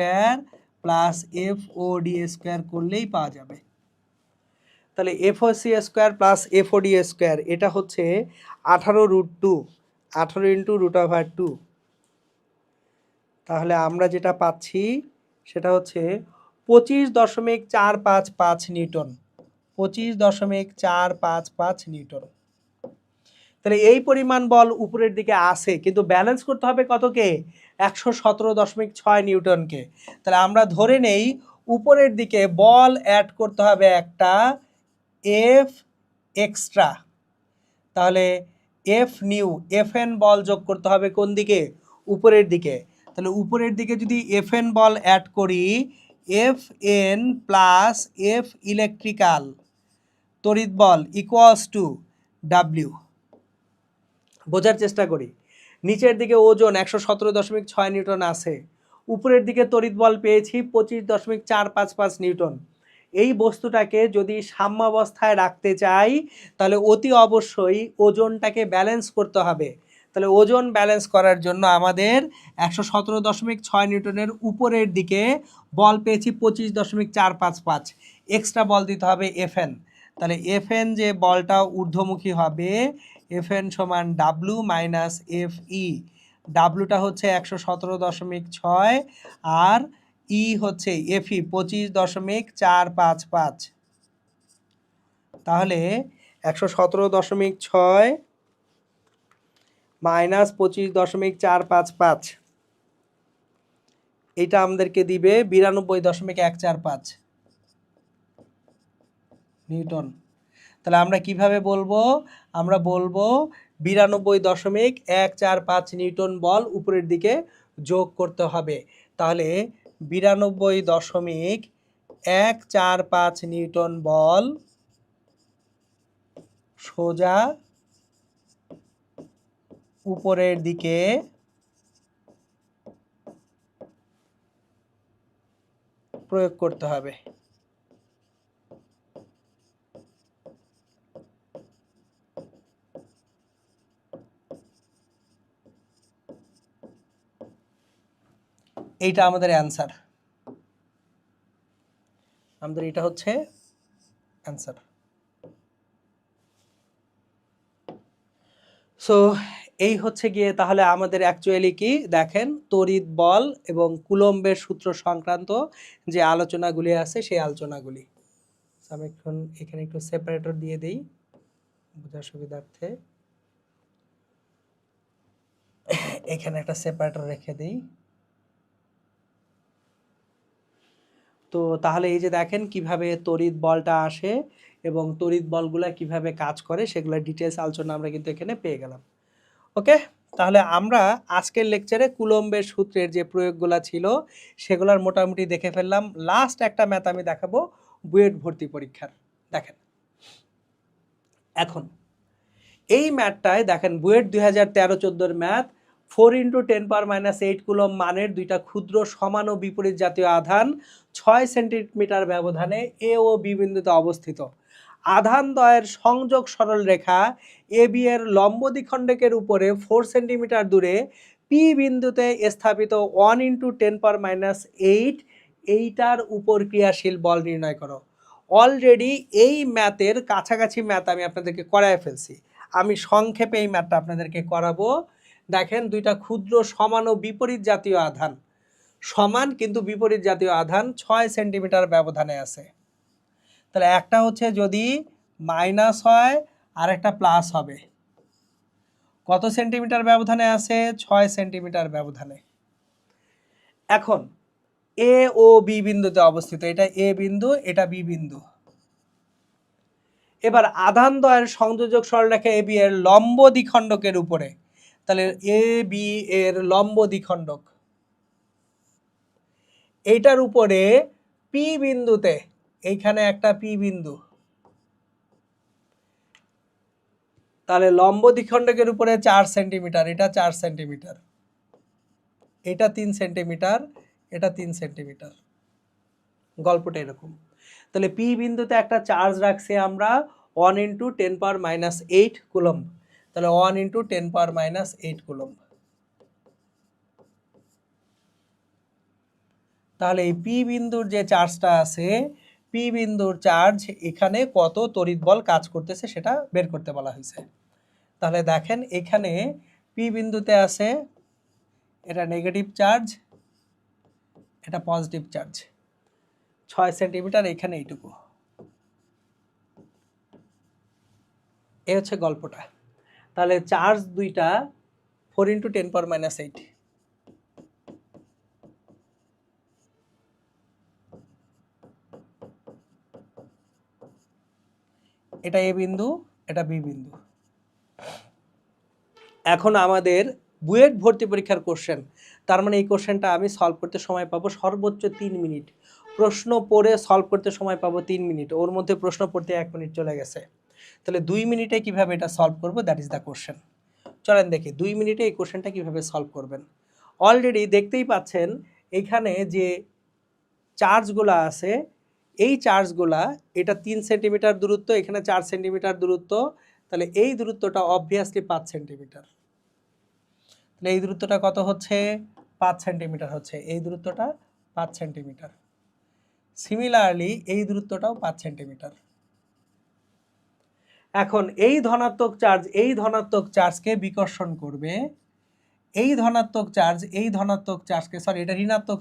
প্লাস FOD² করলেই পাওয়া যাবে। তাহলে FOC² প্লাস FOD² এটা হচ্ছে 18√2, 18 × √2। তাহলে আমরা যেটা পাচ্ছি সেটা হচ্ছে 25.455 নিউটন, 25.455 নিউটন। তাহলে এই পরিমাণ বল উপরের দিকে আসে, কিন্তু ব্যালেন্স করতে হবে কতকে? 117.6 নিউটনকে। তাহলে আমরা ধরে নেই উপরের দিকে বল অ্যাড করতে হবে একটা F এক্সট্রা, তাহলে F নিউ FN বল যোগ করতে হবে কোন দিকে? উপরের দিকে। তাহলে উপরের দিকে যদি FN বল অ্যাড করি, FN প্লাস F ইলেকট্রিক্যাল তড়িৎ বল ইকুয়ালস টু W। বোঝার চেষ্টা করি। নিচের দিকে ওজন 117.6 নিউটন আছে, উপরের দিকে তড়িৎ বল পেয়েছি 25.455 নিউটন। এই বস্তুটাকে যদি সাম্যাবস্থায় রাখতে চাই তাহলে অতি অবশ্যই ওজনটাকে ব্যালেন্স করতে হবে। তাহলে ওজন ব্যালেন্স করার জন্য আমাদের 117.6 নিউটনের উপরের দিকে বল পেয়েছি 25.455, এক্সট্রা বল দিতে হবে FN। তাহলে FN যে বলটা ঊর্ধ্বমুখী হবে FN সমান W মাইনাস FE। ডাব্লুটা হচ্ছে 117.6 আর ই হচ্ছে FE 25.455। তাহলে 117.6 মাইনাস 25.455 এটা আমাদেরকে দিবে 92.145 নিউটন। তাহলে আমরা কিভাবে বলবো? আমরা বলবো 92.145 নিউটন বল উপরের দিকে যোগ করতে হবে। তাহলে 92.145 নিউটন বল সোজা উপরের দিকে প্রয়োগ করতে হবে। এইটা আমাদের অ্যান্সার, আমাদের এটা হচ্ছে অ্যান্সার। সো এই হচ্ছে গিয়ে তাহলে আমাদের অ্যাকচুয়ালি কি দেখেন তড়িৎ বল এবং কুলম্বের সূত্র সংক্রান্ত যে আলোচনাগুলি আছে সেই আলোচনাগুলি। আমি এখন এখানে একটু সেপারেটর দিয়ে দেই বোঝার সুবিধার্থে। এখানে একটা সেপারেটর রেখে দিই। তো তাহলে এই যে দেখেন কিভাবে তড়িৎ বলটা আসে এবং তড়িৎ বলগুলা কিভাবে কাজ করে সেগুলো ডিটেলস আলোচনা আমরা কিন্তু এখানে পেয়ে গেলাম। ওকে, তাহলে আমরা আজকের লেকচারে কুলম্বের সূত্রের যে প্রয়োগগুলো ছিল সেগুলোর মোটামুটি দেখে ফেললাম। লাস্ট একটা ম্যাথ আমি দেখাবো বুয়েট ভর্তি পরীক্ষার। দেখেন এখন এই ম্যাথটায় দেখেন বুয়েট 2013-14 ম্যাথ 4 × 10⁻⁸ কুলম্ব মানের দুইটা ক্ষুদ্র সমান ও বিপরীত জাতীয় আধান 6 সেন্টিমিটার ব্যবধানে এ ও বি বিন্দুতে অবস্থিত। আধান দ্বয়ের সংযোগ সরল রেখা এ বি এর লম্ব দ্বিখণ্ডকের উপরে 4 সেন্টিমিটার দূরে পি বিন্দুতে স্থাপিত 1 × 10⁻⁸ এইটার উপর ক্রিয়াশীল বল নির্ণয় করো। অলরেডি এই ম্যাথের কাছাকাছি ম্যাথ আমি আপনাদেরকে করায় ফেলছি। আমি সংক্ষেপে এই ম্যাথটা আপনাদেরকে করাবো। দেখেন দুইটা ক্ষুদ্র সমান ও বিপরীত জাতীয় আধান, সমান কিন্তু বিপরীত জাতীয় আধান 6 সেন্টিমিটার ব্যবধানে আছে। তাহলে একটা হচ্ছে যদি মাইনাস হয় আর একটা প্লাস হবে। কত সেন্টিমিটার ব্যবধানে আছে? 6 সেন্টিমিটার ব্যবধানে। এখন এ ও বি বিন্দুতে অবস্থিত, এটা এ বিন্দু, এটা বি বিন্দু। এবার আধান দ্বয়ের সংযোজক সরলরেখা এ বি এর লম্ব দ্বিখণ্ডকের উপরে, তাহলে এ বি এর লম্ব দ্বিখণ্ডক, এইটার উপরে পি বিন্দুতে, এইখানে একটা পি বিন্দু, তাহলে লম্ব দ্বিখণ্ডকের উপরে 4 সেন্টিমিটার, এটা 4 সেন্টিমিটার, এটা 3 সেন্টিমিটার, এটা 3 সেন্টিমিটার। গল্পটা এরকম। তাহলে পি বিন্দুতে একটা চার্জ রাখছি আমরা 1 × 10⁻⁸ কুলম্ব, তাহলে 1 × 10⁻⁸ কুলম্ব। তাহলে এই পি বিন্দুর যে চার্জটা আছে, পি বিন্দুর চার্জ এখানে কত তড়িৎ বল কাজ করতেছে সেটা বের করতে বলা হয়েছে। তাহলে দেখেন এখানে পি বিন্দুতে আছে এটা নেগেটিভ চার্জ, এটা পজিটিভ চার্জ, 6 সেন্টিমিটার, এখানে এইটুকু। এই হচ্ছে গল্পটা। তাহলে চার্জ দুইটা 4 × 10⁻⁸। এটা এ বিন্দু, এটা বি বিন্দু। এখন আমাদের বুয়েট ভর্তি পরীক্ষার কোশ্চেন, তার মানে এই কোশ্চেনটা আমি সলভ করতে সময় পাবো সর্বোচ্চ 3 মিনিট। প্রশ্ন পড়ে সলভ করতে সময় পাবো 3 মিনিট, ওর মধ্যে প্রশ্ন পড়তে 1 মিনিট চলে গেছে। তাহলে 2 মিনিটে কিভাবে এটা সলভ করব, দ্যাট ইজ দ্য কোশ্চেন। চলেন দেখি 2 মিনিটে এই কোশ্চেনটা কিভাবে সলভ করবেন। অলরেডি দেখতেই পাচ্ছেন এখানে যে চার্জগুলো আছে, এই চার্জগুলা, এটা 3 সেন্টিমিটার দূরত্ব, এখানে 4 সেন্টিমিটার দূরত্ব, তাহলে এই দূরত্বটা অবভিয়াসলি 5 সেন্টিমিটার। তাহলে এই দূরত্বটা কত হচ্ছে? 5 সেন্টিমিটার হচ্ছে, এই দূরত্বটা 5 সেন্টিমিটার। সিমিলারলি এই দূরত্বটাও 5 সেন্টিমিটার। এখন এই ধনাত্মক চার্জ এই ধনাত্মক চার্জকে বিকর্ষণ করবে, এই ধনাত্মক চার্জ এই ধনাত্মক চার্জকে, সরি এটা ঋণাত্মক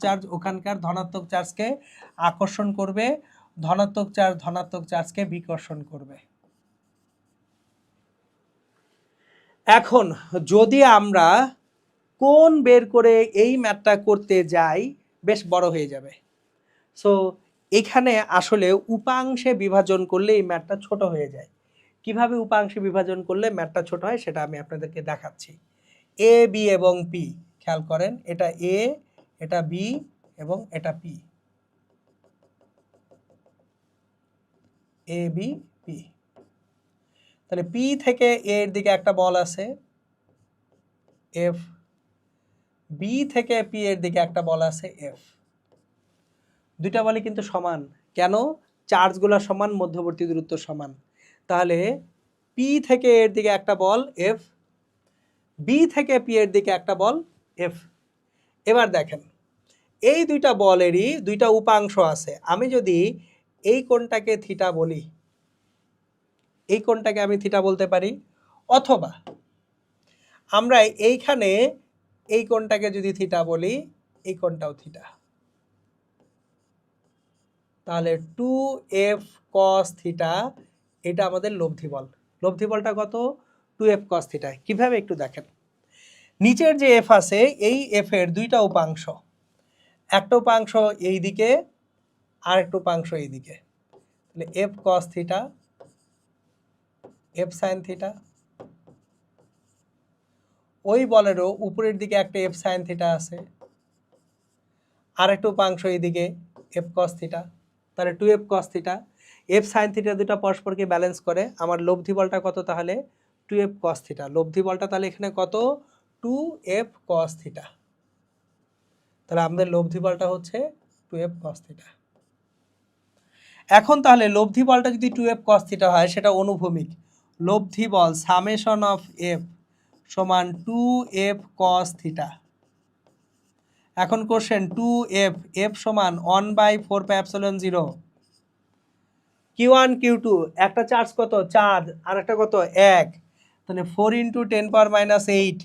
চার্জ ওখানকার ধনাত্মক চার্জকে আকর্ষণ করবে, ধনাত্মক চার্জকে বিকর্ষণ করবে। এখন যদি আমরা কোণ বের করে এই ম্যাথটা করতে যাই, বেশ বড় হয়ে যাবে। সো এখানে আসলে উপাংশে বিভাজন করলে এই ম্যাথটা ছোট হয়ে যায়। কিভাবে উপাংশে বিভাজন করলে ম্যাথটা ছোট হয় সেটা আমি আপনাদেরকে দেখাচ্ছি। এ বি এবং পি, খেয়াল করেন, এটা এ, এটা বি এবং এটা পি, এ বি পি। তাহলে পি থেকে এ এর দিকে একটা বল আছে এফ, বি থেকে পি এর দিকে একটা বল আছে এফ। দুইটা বলই কিন্তু সমান, কেন? চার্জগুলো সমান, মধ্যবর্তী দূরত্ব সমান। তাহলে পি থেকে এর দিকে একটা বল এফ, বি থেকে পি এর দিকে একটা বল এফ। এবার দেখেন এই দুইটা বলেরই দুইটা উপাংশ আছে। আমি যদি এই কোণটাকে থিটা বলি, এই কোণটাকে আমি থিটা বলতে পারি, অথবা আমরা এইখানে এই কোণটাকে যদি থিটা বলি, এই কোণটাও থিটা। তাহলে 2f cos থিটা, এটা আমাদের লব্ধি বল। লব্ধি বলটা কত? 2f cos theta. কিভাবে একটু দেখেন। নিচের যে এফ আছে এই এফ এর দুইটা উপাংশ, একটা উপাংশ এই দিকে আর একটা উপাংশ এই দিকে, তাহলে F cos theta F sine theta, ওই বলেরও উপরের দিকে একটা এফ সাইন থিটা আছে, আর একটা উপাংশ এইদিকে এফ কস থিটা, তাহলে 2f cos theta. F sine theta দুটো পরস্পরকে ব্যালেন্স করে। আমার লব্ধি বলটা কত তাহলে 2f কস থিটা। লব্ধি বলটা তাহলে এখানে কত 2f কস থিটা। তাহলে আমাদের লব্ধি বলটা হচ্ছে 2f কস থিটা। এখন তাহলে লব্ধি বলটা যদি 2f কস থিটা হয় সেটা অনুভূমিক। লব্ধি বল সামেশন অফ f সমান 2f কস থিটা। এখন কোশ্চেন 2f, f সমান 1/4πε0। Q1 Q2 একটা চার্জ কত 4 আর একটা কত 1, তাহলে 4 × 10⁻⁸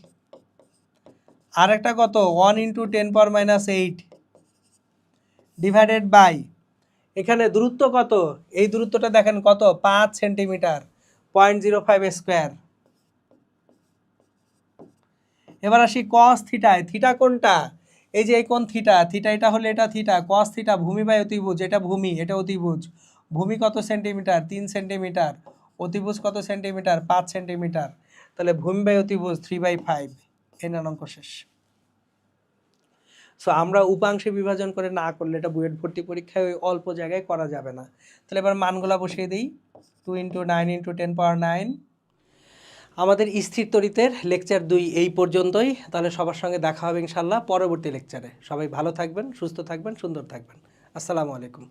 আর একটা কত 1 × 10⁻⁸ ডিভাইডেড বাই, এখানে দূরত্ব কত, এই দূরত্বটা দেখেন কত 5 সেন্টিমিটার, 0.05 স্কোয়ার। এবার আসি কস থিটায়। থিটা কোনটা, এই যে এই কোণ থিটা, থিটা এটা হলে এটা থিটা, কস থিটা ভূমি বাই অতিভুজ, এটা ভূমি এটা অতিভুজ। ভূমি কত সেন্টিমিটার 3 সেন্টিমিটার, অতিভুজ কত সেন্টিমিটার 5 সেন্টিমিটার, তাহলে ভূমি বাই অতিভুজ 3/5। এই অঙ্ক শেষ। সো আমরা উপাংশে বিভাজন করে না করলে এটা বুয়েট ভর্তি পরীক্ষায় ওই অল্প জায়গায় করা যাবে না। তাহলে এবার মানগুলা বসিয়ে দিই। 2 × 9 × 10⁻9। আমাদের স্থির তড়িতের লেকচার 2 এই পর্যন্তই। তাহলে সবার সঙ্গে দেখা হবে ইনশাল্লাহ পরবর্তী লেকচারে। সবাই ভালো থাকবেন, সুস্থ থাকবেন, সুন্দর থাকবেন। আসসালামু আলাইকুম।